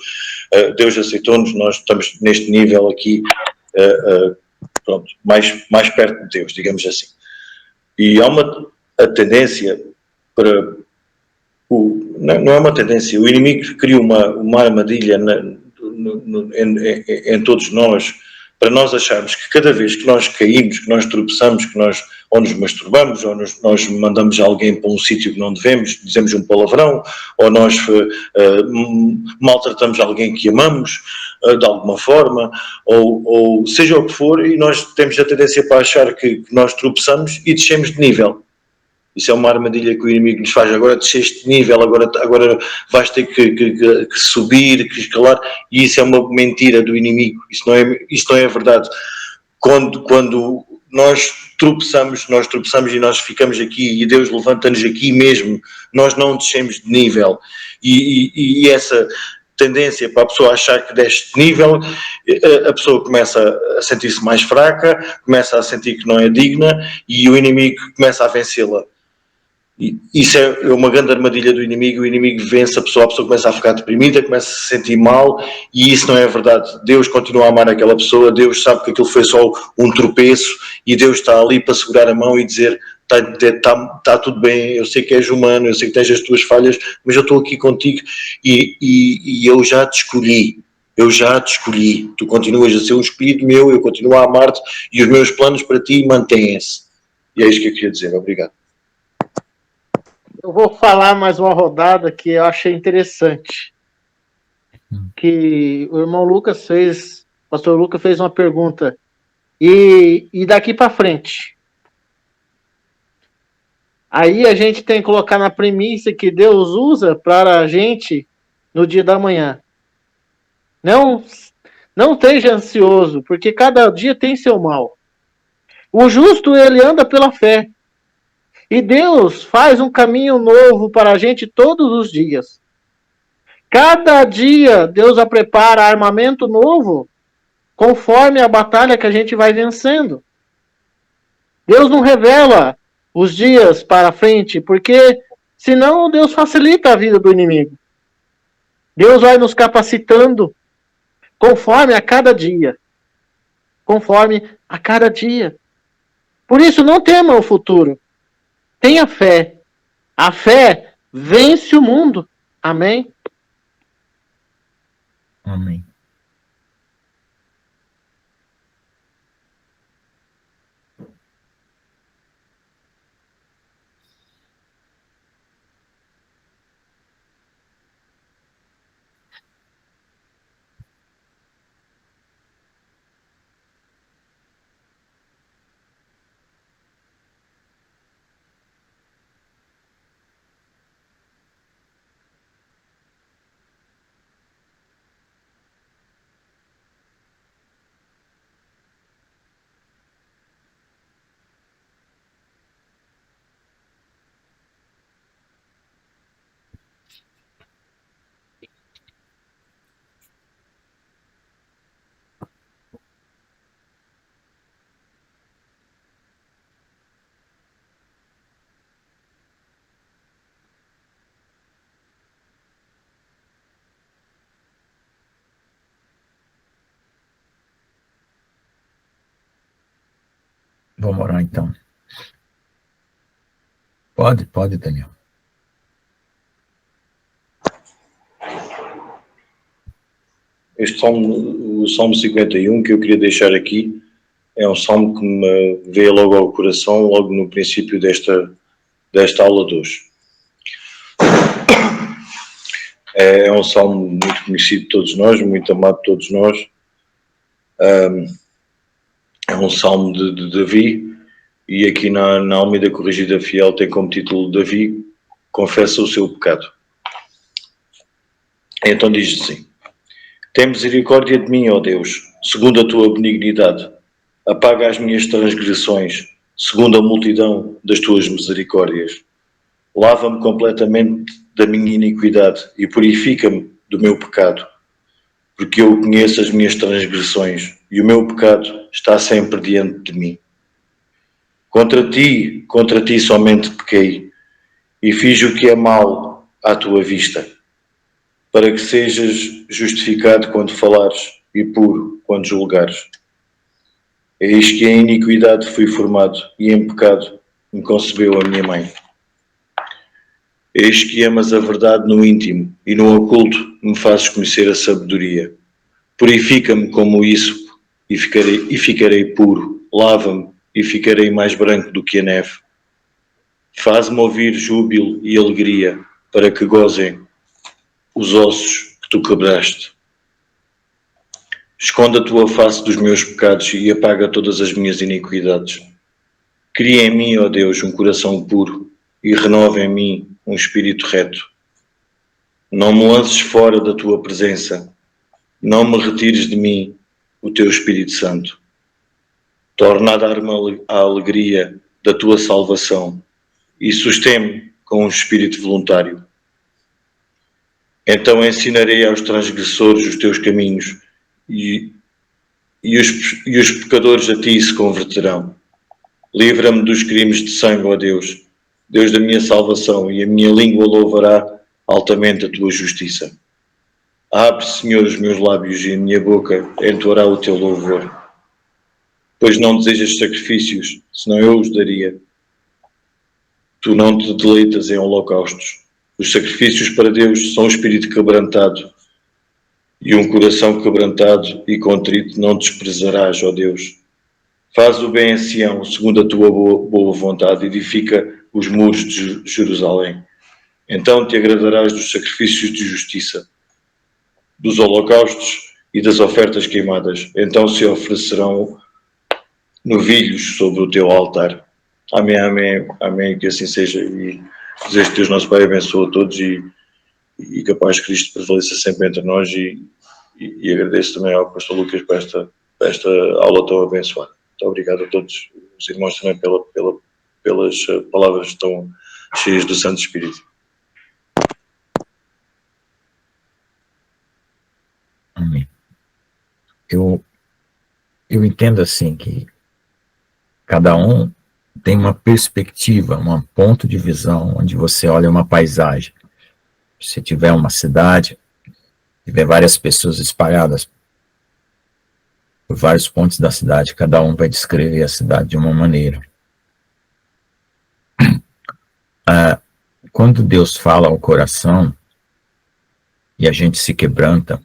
Deus aceitou-nos, nós estamos neste nível aqui, pronto, mais perto de Deus, digamos assim. E há a tendência para... não é uma tendência, o inimigo cria uma armadilha em todos nós, para nós acharmos que cada vez que nós caímos, que nós tropeçamos, que nós ou nos masturbamos, ou nós mandamos alguém para um sítio que não devemos, dizemos um palavrão, ou nós maltratamos alguém que amamos, de alguma forma, ou seja o que for, e nós temos a tendência para achar que nós tropeçamos e descemos de nível. Isso é uma armadilha que o inimigo nos faz. Agora desceste de nível, agora vais ter que subir, que escalar, e isso é uma mentira do inimigo. Isso não é verdade. Quando nós tropeçamos e nós ficamos aqui e Deus levanta-nos aqui mesmo, nós não descemos de nível. E essa tendência para a pessoa achar que desce de nível, a pessoa começa a sentir-se mais fraca, começa a sentir que não é digna e o inimigo começa a vencê-la. Isso é uma grande armadilha do inimigo. O inimigo vence a pessoa começa a ficar deprimida, começa a se sentir mal, e isso não é verdade. Deus continua a amar aquela pessoa, Deus sabe que aquilo foi só um tropeço e Deus está ali para segurar a mão e dizer: está tudo bem, eu sei que és humano, eu sei que tens as tuas falhas, mas eu estou aqui contigo e eu já te escolhi, tu continuas a ser um escolhido meu, eu continuo a amar-te e os meus planos para ti mantêm-se. E é isso que eu queria dizer. Obrigado. Eu vou falar mais uma rodada que eu achei interessante. Que o irmão Lucas fez, o pastor Lucas fez uma pergunta. E daqui para frente? Aí a gente tem que colocar na premissa que Deus usa para a gente no dia da manhã. Não esteja ansioso, porque cada dia tem seu mal. O justo, ele anda pela fé. E Deus faz um caminho novo para a gente todos os dias. Cada dia Deus já prepara armamento novo conforme a batalha que a gente vai vencendo. Deus não revela os dias para frente, porque senão Deus facilita a vida do inimigo. Deus vai nos capacitando conforme a cada dia. Conforme a cada dia. Por isso, não tema o futuro. Tenha fé. A fé vence o mundo. Amém? Amém. Vamos orar então. Pode, Daniel. Este salmo, o Salmo 51, que eu queria deixar aqui, é um salmo que me veio logo ao coração, logo no princípio desta aula de hoje. É um salmo muito conhecido de todos nós, muito amado de todos nós. É um salmo de Davi, e aqui na Almeida Corrigida Fiel tem como título: Davi confessa o seu pecado. Então diz assim: tem misericórdia de mim, ó Deus, segundo a tua benignidade. Apaga as minhas transgressões, segundo a multidão das tuas misericórdias. Lava-me completamente da minha iniquidade e purifica-me do meu pecado, porque eu conheço as minhas transgressões e o meu pecado está sempre diante de mim. Contra ti somente pequei e fiz o que é mal à tua vista, para que sejas justificado quando falares e puro quando julgares. Eis que em iniquidade fui formado e em pecado me concebeu a minha mãe. Eis que amas a verdade no íntimo e no oculto me fazes conhecer a sabedoria. Purifica-me como isso e ficarei puro. Lava-me e ficarei mais branco do que a neve. Faz-me ouvir júbilo e alegria, para que gozem os ossos que tu quebraste. Esconda a tua face dos meus pecados e apaga todas as minhas iniquidades. Cria em mim, ó Deus, um coração puro e renova em mim um espírito reto. Não me lances fora da tua presença, não me retires de mim o teu Espírito Santo. Torna a dar-me a alegria da tua salvação e sustém-me com um espírito voluntário. Então ensinarei aos transgressores os teus caminhos e os pecadores a ti se converterão. Livra-me dos crimes de sangue, ó Deus, Deus da minha salvação, e a minha língua louvará altamente a tua justiça. Abre, Senhor, os meus lábios e a minha boca entoará o teu louvor. Pois não desejas sacrifícios, senão eu os daria. Tu não te deleitas em holocaustos. Os sacrifícios para Deus são um espírito quebrantado, e um coração quebrantado e contrito não desprezarás, ó Deus. Faz o bem a Sião, segundo a tua boa vontade, edifica os muros de Jerusalém. Então te agradarás dos sacrifícios de justiça, dos holocaustos e das ofertas queimadas. Então se oferecerão novilhos sobre o teu altar. Amém, amém, amém, que assim seja. E desejo que Deus nosso Pai abençoe a todos e que a paz de Cristo prevaleça sempre entre nós, e agradeço também ao pastor Lucas por esta aula tão abençoada. Muito obrigado a todos os irmãos também pelas palavras tão cheias do Santo Espírito. Amém. Eu entendo assim que cada um tem uma perspectiva, um ponto de visão, onde você olha uma paisagem. Se tiver uma cidade, tiver várias pessoas espalhadas por vários pontos da cidade, cada um vai descrever a cidade de uma maneira. Quando Deus fala ao coração e a gente se quebranta,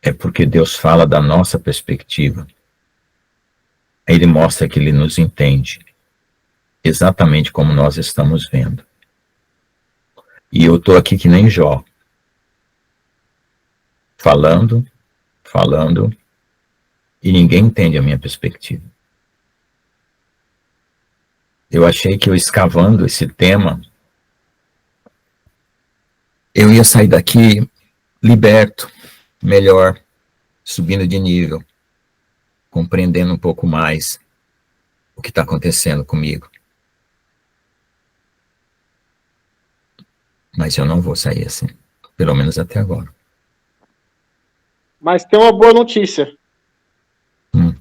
é porque Deus fala da nossa perspectiva. Ele mostra que Ele nos entende, exatamente como nós estamos vendo. E eu estou aqui que nem Jó, falando, e ninguém entende a minha perspectiva. Eu achei que eu escavando esse tema, eu ia sair daqui liberto, melhor, subindo de nível, compreendendo um pouco mais o que está acontecendo comigo. Mas eu não vou sair assim, pelo menos até agora. Mas tem uma boa notícia. Vale.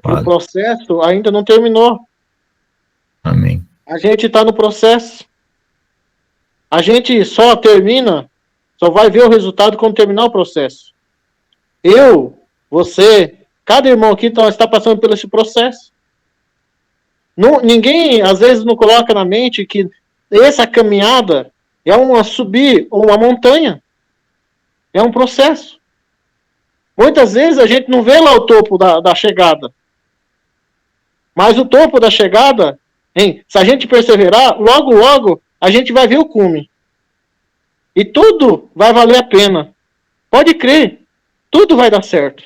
O processo ainda não terminou. Amém. A gente está no processo. A gente só termina, só vai ver o resultado quando terminar o processo. Eu, você, cada irmão aqui está passando por esse processo. Ninguém, às vezes, não coloca na mente que essa caminhada é subir uma montanha. É um processo. Muitas vezes a gente não vê lá o topo da chegada. Mas o topo da chegada, se a gente perseverar, logo, logo, a gente vai ver o cume. E tudo vai valer a pena. Pode crer. Tudo vai dar certo.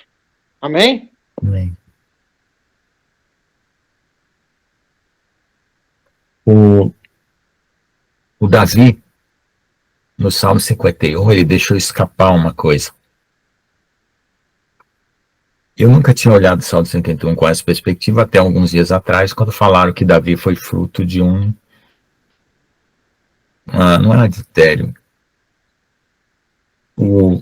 Amém? Amém. O Davi, no Salmo 51, ele deixou escapar uma coisa. Eu nunca tinha olhado o Salmo 51 com essa perspectiva até alguns dias atrás, quando falaram que Davi foi fruto de não é adultério. O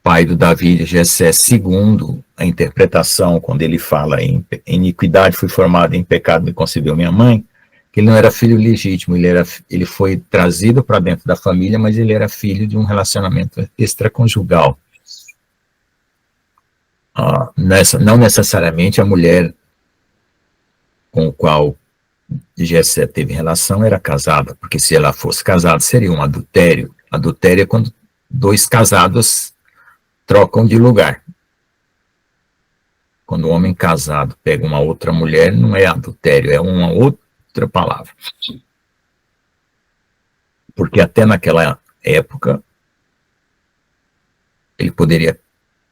pai do Davi, Jessé, segundo a interpretação, quando ele fala em iniquidade fui formado, em pecado me concebeu minha mãe, que ele não era filho legítimo, ele foi trazido para dentro da família, mas ele era filho de um relacionamento extraconjugal. Não necessariamente a mulher com a qual Jessé teve relação era casada, porque se ela fosse casada seria um adultério. Adultério é quando dois casados trocam de lugar. Quando o homem casado pega uma outra mulher, não é adultério, é uma outra palavra. Porque até naquela época, ele poderia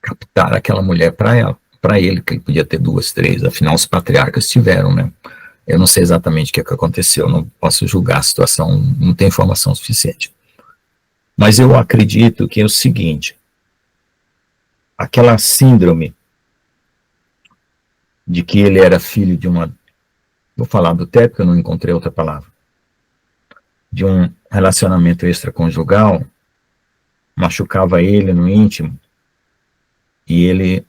captar aquela mulher para ela, para ele, que ele podia ter 2, 3, afinal os patriarcas tiveram, né? Eu não sei exatamente o que aconteceu, não posso julgar a situação, não tenho informação suficiente. Mas eu acredito que é o seguinte, aquela síndrome de que ele era filho de uma, vou falar do TEP, porque eu não encontrei outra palavra, de um relacionamento extraconjugal, machucava ele no íntimo, e ele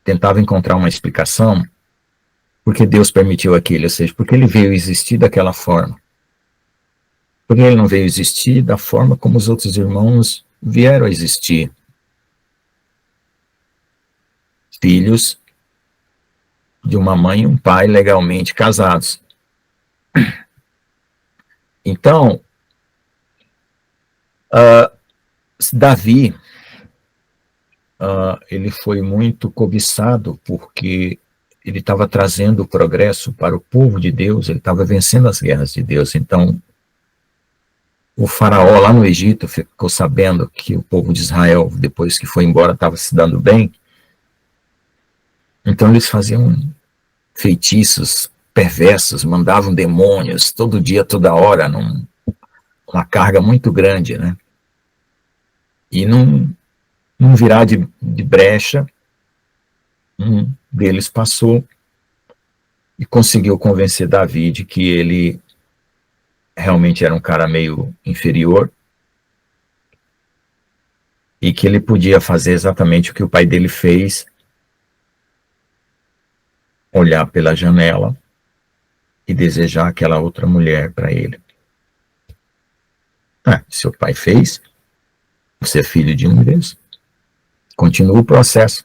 tentava encontrar uma explicação porque Deus permitiu aquilo, ou seja, porque ele veio existir daquela forma. Porque ele não veio existir da forma como os outros irmãos vieram a existir. Filhos de uma mãe e um pai legalmente casados. Então, Davi, ele foi muito cobiçado porque ele estava trazendo o progresso para o povo de Deus, ele estava vencendo as guerras de Deus. Então, o faraó lá no Egito ficou sabendo que o povo de Israel, depois que foi embora, estava se dando bem. Então eles faziam feitiços perversos, mandavam demônios todo dia, toda hora, uma carga muito grande, né? E num virar de brecha, um deles passou e conseguiu convencer Davi de que ele realmente era um cara meio inferior e que ele podia fazer exatamente o que o pai dele fez, olhar pela janela e desejar aquela outra mulher para ele. Seu pai fez, você é filho de um deles, continua o processo.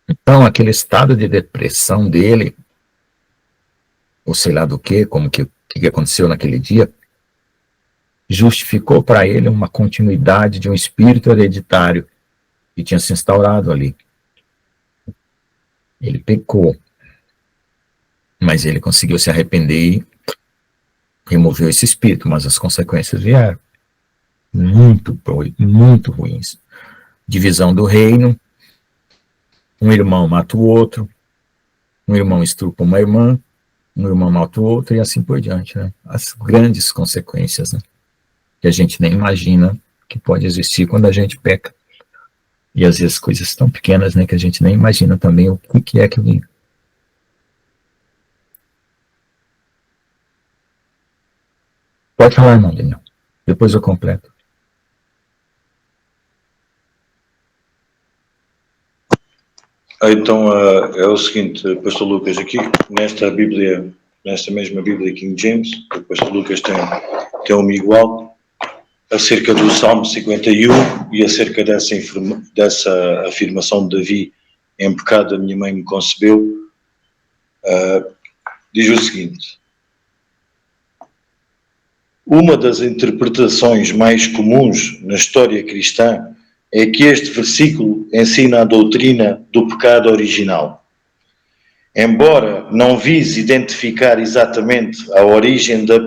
Então, aquele estado de depressão dele, ou sei lá do que, como que aconteceu naquele dia, justificou para ele uma continuidade de um espírito hereditário que tinha se instaurado ali. Ele pecou, mas ele conseguiu se arrepender e removeu esse espírito, mas as consequências vieram muito ruins. Divisão do reino, um irmão mata o outro, um irmão estrupa uma irmã, um irmão mata o outro e assim por diante, né? As grandes consequências, né? Que a gente nem imagina que pode existir quando a gente peca. E às vezes coisas tão pequenas, né, que a gente nem imagina também o que é que vem. Pode falar, irmão Daniel. Depois eu completo. Então, é o seguinte, Pastor Lucas, aqui nesta Bíblia, nesta mesma Bíblia King James, o Pastor Lucas tem uma igual, acerca do Salmo 51 e acerca dessa afirmação de Davi: em pecado a minha mãe me concebeu, diz o seguinte: uma das interpretações mais comuns na história cristã é que este versículo ensina a doutrina do pecado original. Embora não vise identificar exatamente a origem da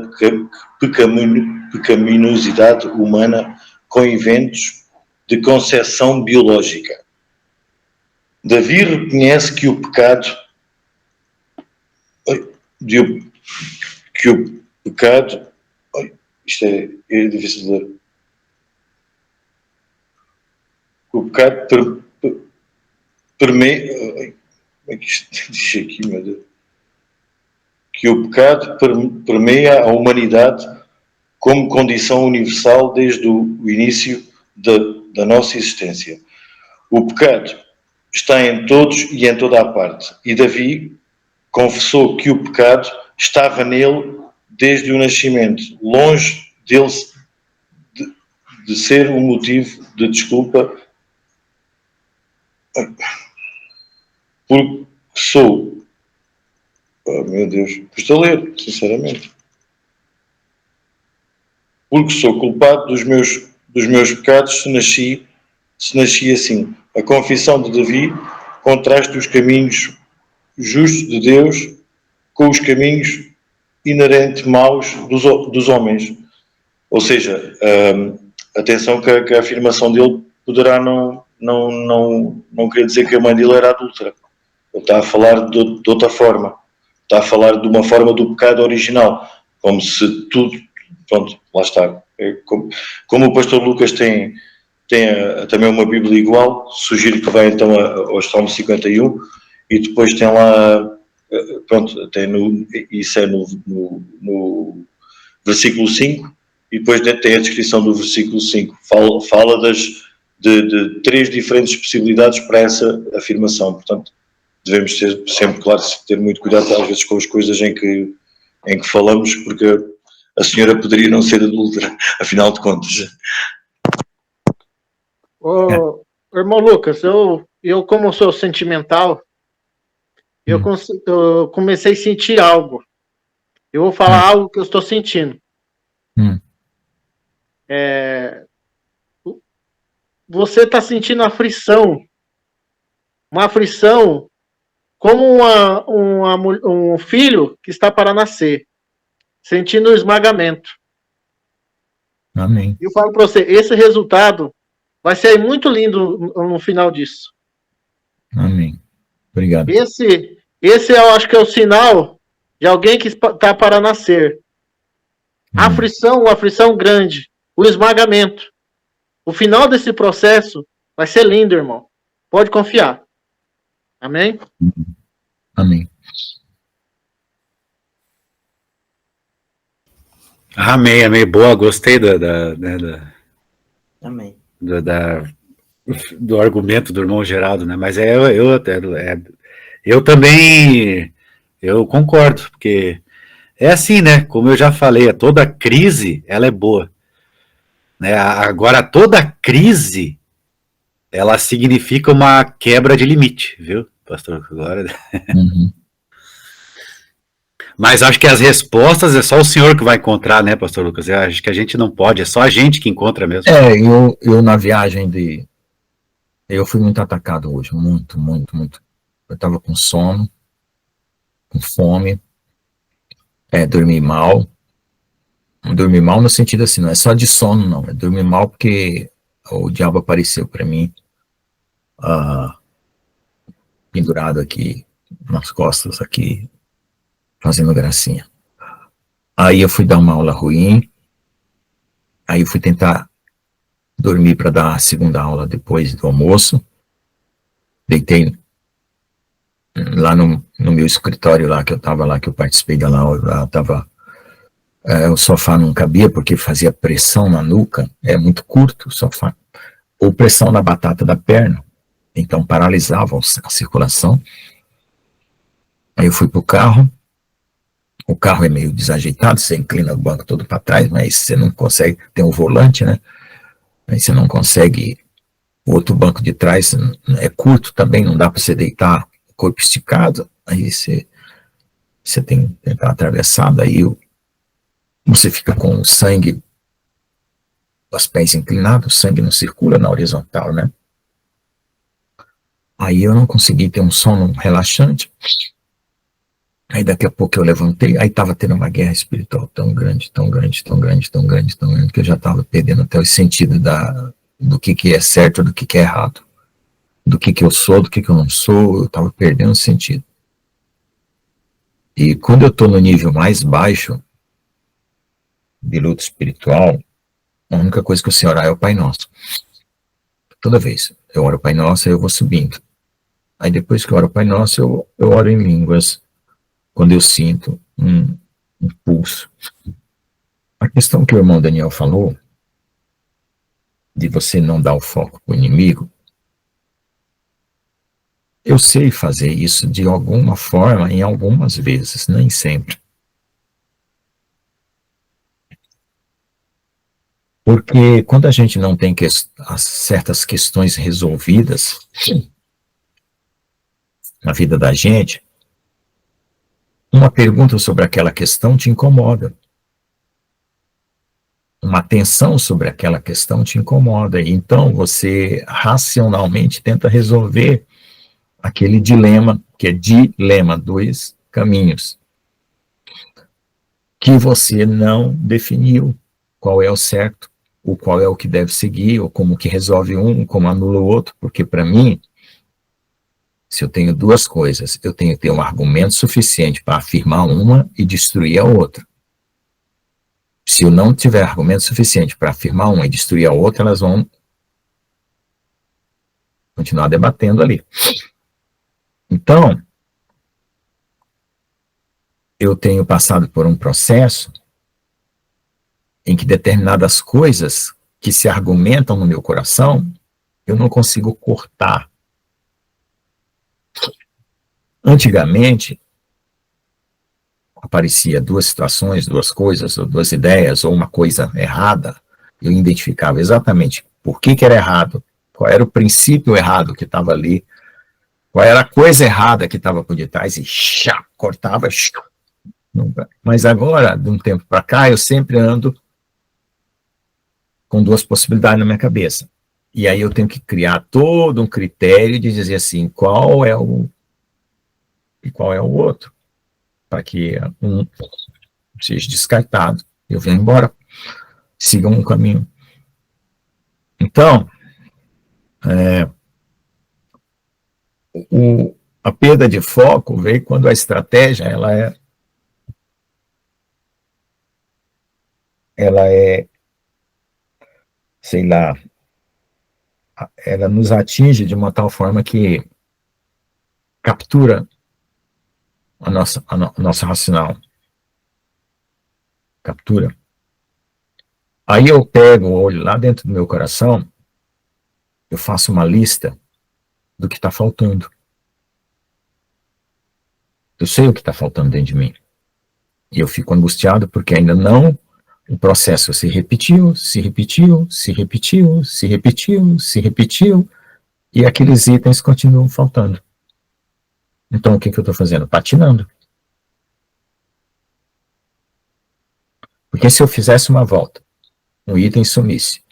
pecaminosidade humana com eventos de concepção biológica, Davi reconhece que o pecado isto é difícil de ler. O pecado permeia. Como é que isto diz aqui, meu Deus? Que o pecado permeia a humanidade como condição universal desde o início da nossa existência. O pecado está em todos e em toda a parte. E Davi confessou que o pecado estava nele desde o nascimento, longe dele de ser um motivo de desculpa, porque sou, meu Deus, estou a ler, sinceramente, porque sou culpado dos meus pecados se nasci assim. A confissão de Davi contrasta os caminhos justos de Deus com os caminhos inerentes maus dos homens. Ou seja, atenção que a afirmação dele poderá não querer dizer que a mãe dele era adúltera. Ele está a falar de outra forma. Está a falar de uma forma do pecado original. Como se tudo... Pronto, lá está. Como o pastor Lucas tem também uma Bíblia igual, sugiro que vá então ao Salmo 51 e depois tem lá... Pronto, isso é no versículo 5 e depois tem a descrição do versículo 5. Fala de 3 diferentes possibilidades para essa afirmação. Portanto, devemos ter sempre, claro, ter muito cuidado às vezes com as coisas em que falamos, porque a senhora poderia não ser adúltera, afinal de contas. Ô, irmão Lucas, eu como sou sentimental, eu comecei a sentir algo. Eu vou falar algo que eu estou sentindo. Você está sentindo aflição. Uma aflição como um filho que está para nascer. Sentindo o esmagamento. Amém. Eu falo para você, esse resultado vai ser muito lindo no final disso. Amém. Obrigado. Esse eu acho que é o sinal de alguém que está para nascer. A aflição, uma aflição grande, o esmagamento. O final desse processo vai ser lindo, irmão. Pode confiar. Amém? Amém. Amém, amém. Boa, gostei Amém. do argumento do irmão Geraldo, né? Mas eu também eu concordo, porque é assim, né? Como eu já falei, toda crise ela é boa, né? Agora toda crise ela significa uma quebra de limite, viu, pastor? Agora. Mas acho que as respostas é só o senhor que vai encontrar, né, pastor Lucas? Eu acho que a gente não pode, é só a gente que encontra mesmo. Eu na viagem eu fui muito atacado hoje, muito. Eu estava com sono, com fome, dormi mal. Dormi mal no sentido assim, não é só de sono, não. É dormir mal porque o diabo apareceu para mim, pendurado aqui, nas costas aqui, fazendo gracinha. Aí eu fui dar uma aula ruim, aí eu fui tentar dormir para dar a segunda aula depois do almoço. Deitei lá no meu escritório lá, que eu estava lá, que eu participei da aula, o sofá não cabia porque fazia pressão na nuca, é muito curto o sofá, ou pressão na batata da perna, então paralisava a circulação. Aí eu fui pro carro, o carro é meio desajeitado, você inclina o banco todo para trás, mas você não consegue, tem um volante, né? Aí você não consegue, o outro banco de trás é curto também, não dá para você deitar o corpo esticado, aí você tem que estar atravessado, aí você fica com o sangue, os pés inclinados, o sangue não circula na horizontal, né? Aí eu não consegui ter um sono relaxante. Aí daqui a pouco eu levantei, aí estava tendo uma guerra espiritual tão grande, que eu já estava perdendo até o sentido do que é certo, do que é errado, do que eu sou, do que eu não sou, eu estava perdendo o sentido. E quando eu estou no nível mais baixo de luta espiritual, a única coisa que eu sei orar é o Pai Nosso. Toda vez eu oro o Pai Nosso, aí eu vou subindo. Aí depois que eu oro o Pai Nosso, eu oro em línguas, quando eu sinto um impulso. A questão que o irmão Daniel falou, de você não dar o foco para o inimigo, eu sei fazer isso de alguma forma, em algumas vezes, nem sempre. Porque quando a gente não tem certas questões resolvidas na vida da gente, uma pergunta sobre aquela questão te incomoda. Uma atenção sobre aquela questão te incomoda. Então você racionalmente tenta resolver aquele dilema, que é dilema, 2 caminhos, que você não definiu qual é o certo ou qual é o que deve seguir, ou como que resolve um, como anula o outro, porque para mim, se eu tenho duas coisas, eu tenho que ter um argumento suficiente para afirmar uma e destruir a outra. Se eu não tiver argumento suficiente para afirmar uma e destruir a outra, elas vão continuar debatendo ali. Então, eu tenho passado por um processo em que determinadas coisas que se argumentam no meu coração, eu não consigo cortar. Antigamente, aparecia duas situações, duas coisas, ou duas ideias, ou uma coisa errada, eu identificava exatamente por que era errado, qual era o princípio errado que estava ali, qual era a coisa errada que estava por detrás, e cortava. Mas agora, de um tempo para cá, eu sempre ando com duas possibilidades na minha cabeça. E aí eu tenho que criar todo um critério de dizer assim, qual é o e qual é o outro, para que um seja descartado, eu venho embora, siga um caminho. Então, a perda de foco veio quando a estratégia ela é, sei lá, ela nos atinge de uma tal forma que captura a nossa racional. Captura. Aí eu pego o olho lá dentro do meu coração, eu faço uma lista do que está faltando. Eu sei o que está faltando dentro de mim. E eu fico angustiado porque ainda não, o processo se repetiu, se repetiu, se repetiu, se repetiu, se repetiu, e aqueles itens continuam faltando. Então o que eu estou fazendo? Patinando. Porque se eu fizesse uma volta, um item sumisse,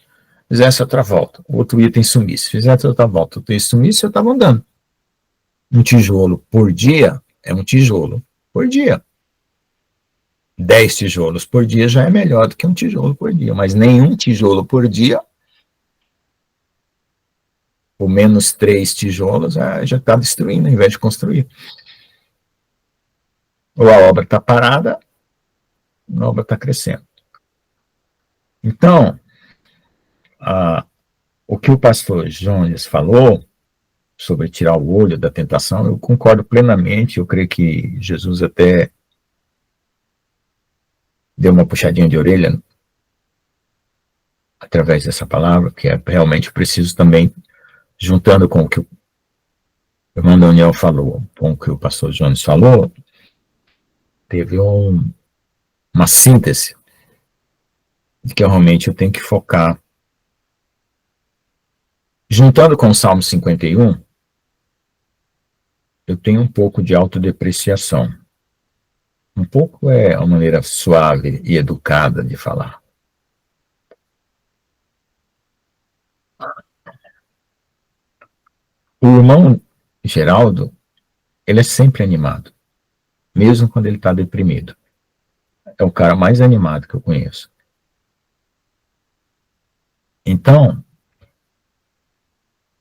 fizesse outra volta, outro item sumisse, fizesse outra volta, outro item sumisse, eu estava andando. Um tijolo por dia é um tijolo por dia. 10 tijolos por dia já é melhor do que um tijolo por dia, mas nenhum tijolo por dia, ou menos 3 tijolos, já está destruindo ao invés de construir. Ou a obra está parada, a obra está crescendo. Então, o que o pastor Jones falou sobre tirar o olho da tentação, eu concordo plenamente, eu creio que Jesus até deu uma puxadinha de orelha através dessa palavra, que é realmente preciso também, juntando com o que o irmão Daniel falou, com o que o pastor Jones falou, teve uma síntese de que realmente eu tenho que focar. Juntando com o Salmo 51, eu tenho um pouco de autodepreciação. Um pouco é uma maneira suave e educada de falar. O irmão Geraldo, ele é sempre animado, mesmo quando ele está deprimido. É o cara mais animado que eu conheço. Então,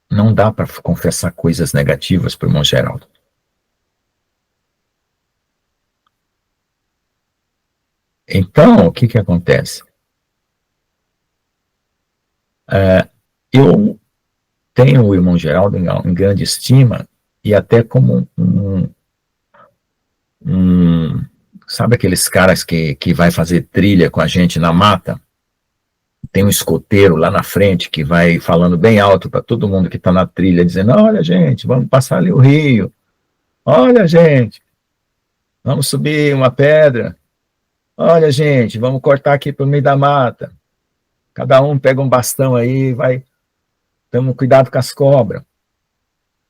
não dá para confessar coisas negativas para o irmão Geraldo. Então, o que acontece? Eu tenho o irmão Geraldo em grande estima e até como sabe aqueles caras que vai fazer trilha com a gente na mata? Tem um escoteiro lá na frente que vai falando bem alto para todo mundo que está na trilha, dizendo, olha gente, vamos passar ali o rio, olha gente, vamos subir uma pedra, olha gente, vamos cortar aqui pelo meio da mata, cada um pega um bastão aí, vai, tamo cuidado com as cobras.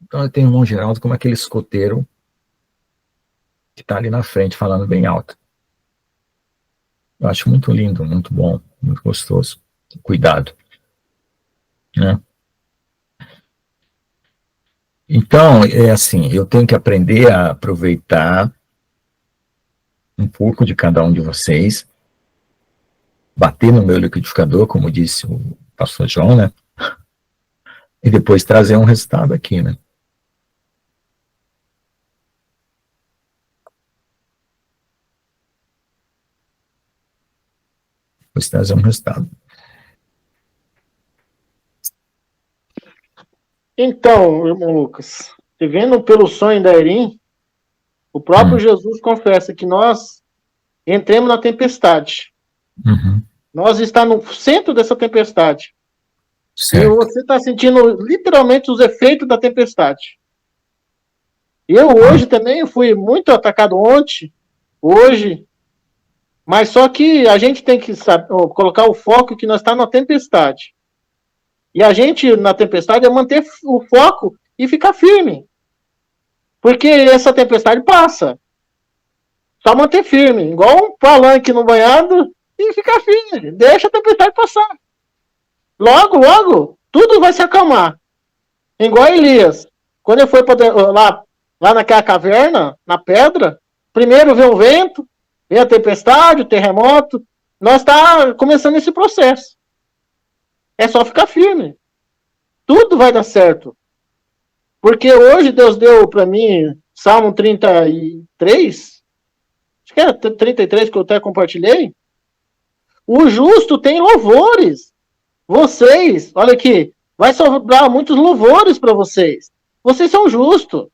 Então eu tenho o irmão Geraldo como aquele escoteiro que está ali na frente falando bem alto. Eu acho muito lindo, muito bom, muito gostoso. Cuidado. Né? Então, é assim, eu tenho que aprender a aproveitar um pouco de cada um de vocês bater no meu liquidificador, como disse o pastor João, né? E depois trazer um resultado aqui, né? Depois trazer um resultado. Então, irmão Lucas, vendo pelo sonho da Erin, o próprio Jesus confessa que nós entremos na tempestade. Uhum. Nós estamos no centro dessa tempestade. Certo. E você está sentindo literalmente os efeitos da tempestade. Eu hoje também fui muito atacado ontem, hoje, mas só que a gente tem que colocar o foco que nós estamos na tempestade. E a gente, na tempestade, é manter o foco e ficar firme. Porque essa tempestade passa. Só manter firme, igual um palanque no banhado e ficar firme. Deixa a tempestade passar. Logo, logo, tudo vai se acalmar. Igual Elias. Quando ele foi lá naquela caverna, na pedra, primeiro vem o vento, vem a tempestade, o terremoto. Nós está começando esse processo. É só ficar firme. Tudo vai dar certo. Porque hoje Deus deu para mim Salmo 33, acho que era 33 que eu até compartilhei. O justo tem louvores. Vocês, olha aqui, vai sobrar muitos louvores para vocês. Vocês são justos.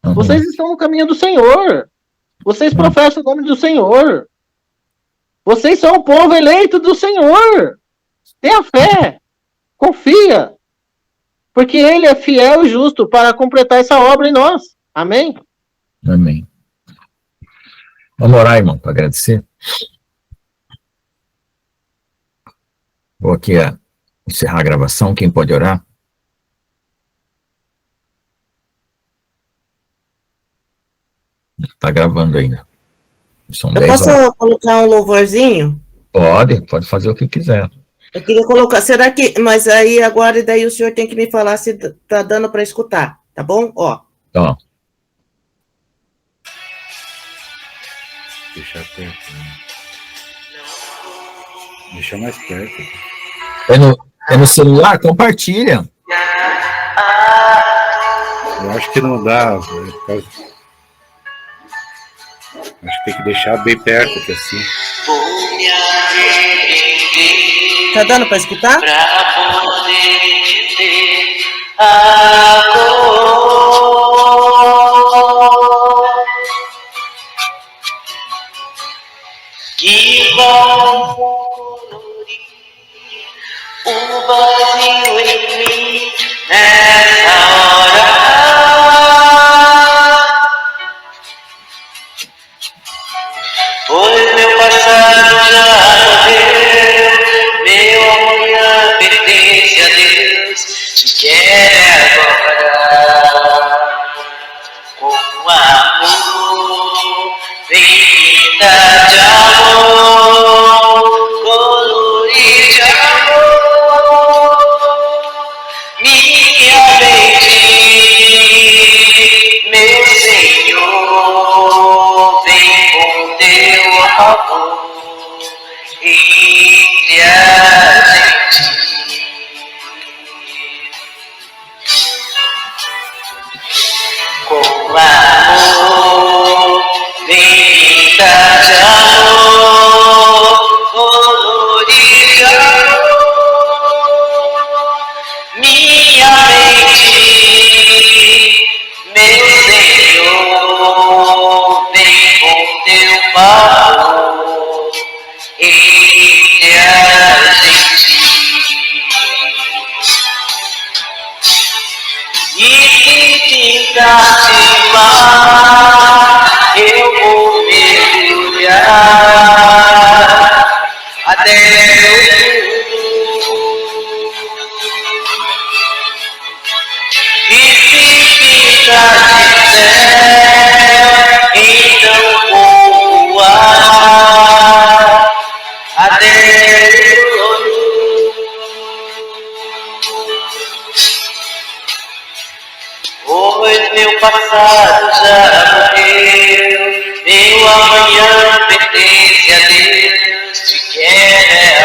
Uhum. Vocês estão no caminho do Senhor. Vocês professam o nome do Senhor. Vocês são o povo eleito do Senhor. Tenha fé. Confia. Porque Ele é fiel e justo para completar essa obra em nós. Amém? Amém. Vamos orar, irmão, para agradecer. Vou aqui encerrar a gravação. Quem pode orar? Está gravando ainda. São Eu 10 posso horas. colocar um louvorzinho? Pode fazer o que quiser. Eu queria colocar, será que, mas aí agora e daí o senhor tem que me falar se tá dando para escutar, tá bom? Ó. Ó. Deixa perto. Né? Deixa mais perto. É no celular? Compartilha. Eu acho que não dá. Acho que tem que deixar bem perto, que assim. Tá dando para escutar? Pra poder te ter agora. Que vão colorir o vazio em mim nessa hora. Pois meu passado já morreu, meu amanhã pertence a Deus, te quero agora. Com amor, vem pintar de amor, colorir de amor, minha mente, meu Senhor, vem com teu amor entre a gente. Com amor, vem pintar de amor, colorir de amor, minha mente, meu Senhor, vem com teu amor entre a gente. E tentar te mar, eu vou mergulhar até o fundo. E se pintar de céu, então vou voar até o pois meu passado já morreu, meu amanhã pertence a Deus, te quero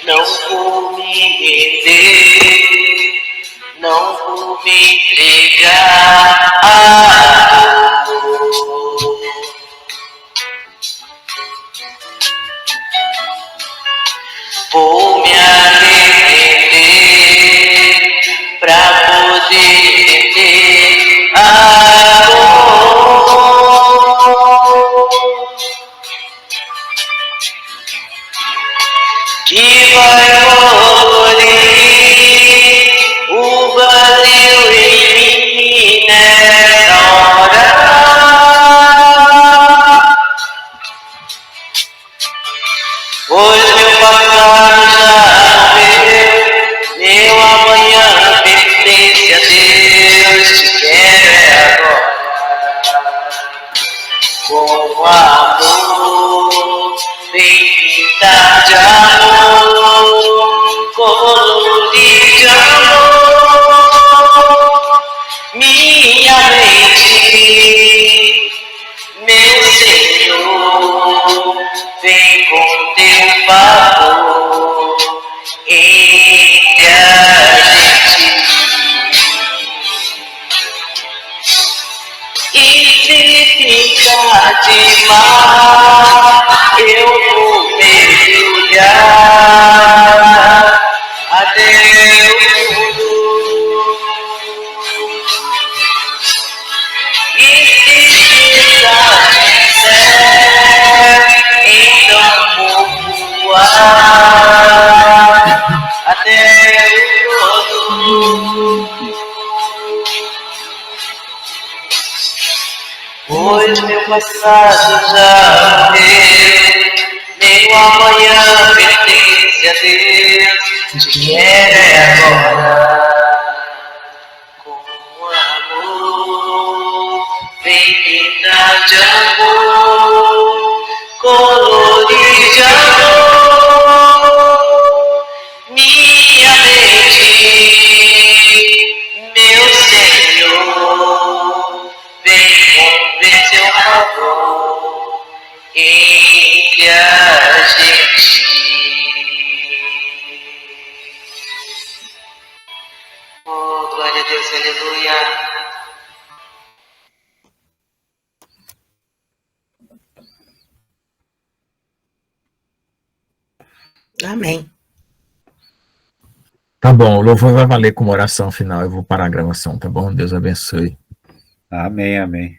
não vou me render, não vou me entregar à dor. Vou me arrepender pra poder entender a dor que vai colorir o vazio em mim nessa hora. Pois meu passado já morreu, meu amanhã pertence a Deus, te quero é agora. Com amor, vem pintar de amor, colorir de amor, minha mente, meu Senhor, vem com teu favor entre a gente. E se ficar demais, eu vou mergulhar até o fundo. E se precisar de então vou voar até o todo. Pois meu passado já morreu, meu amanhã pertence a Deus, te quero é agora. Com amor, vem pintar de amor, colorir de amor, minha mente, meu Senhor, vem ver seu favor entre a gente. Oh, glória a Deus, aleluia. Amém. Tá bom, o louvor vai valer como oração final. Eu vou parar a gravação, tá bom? Deus abençoe. Amém, amém.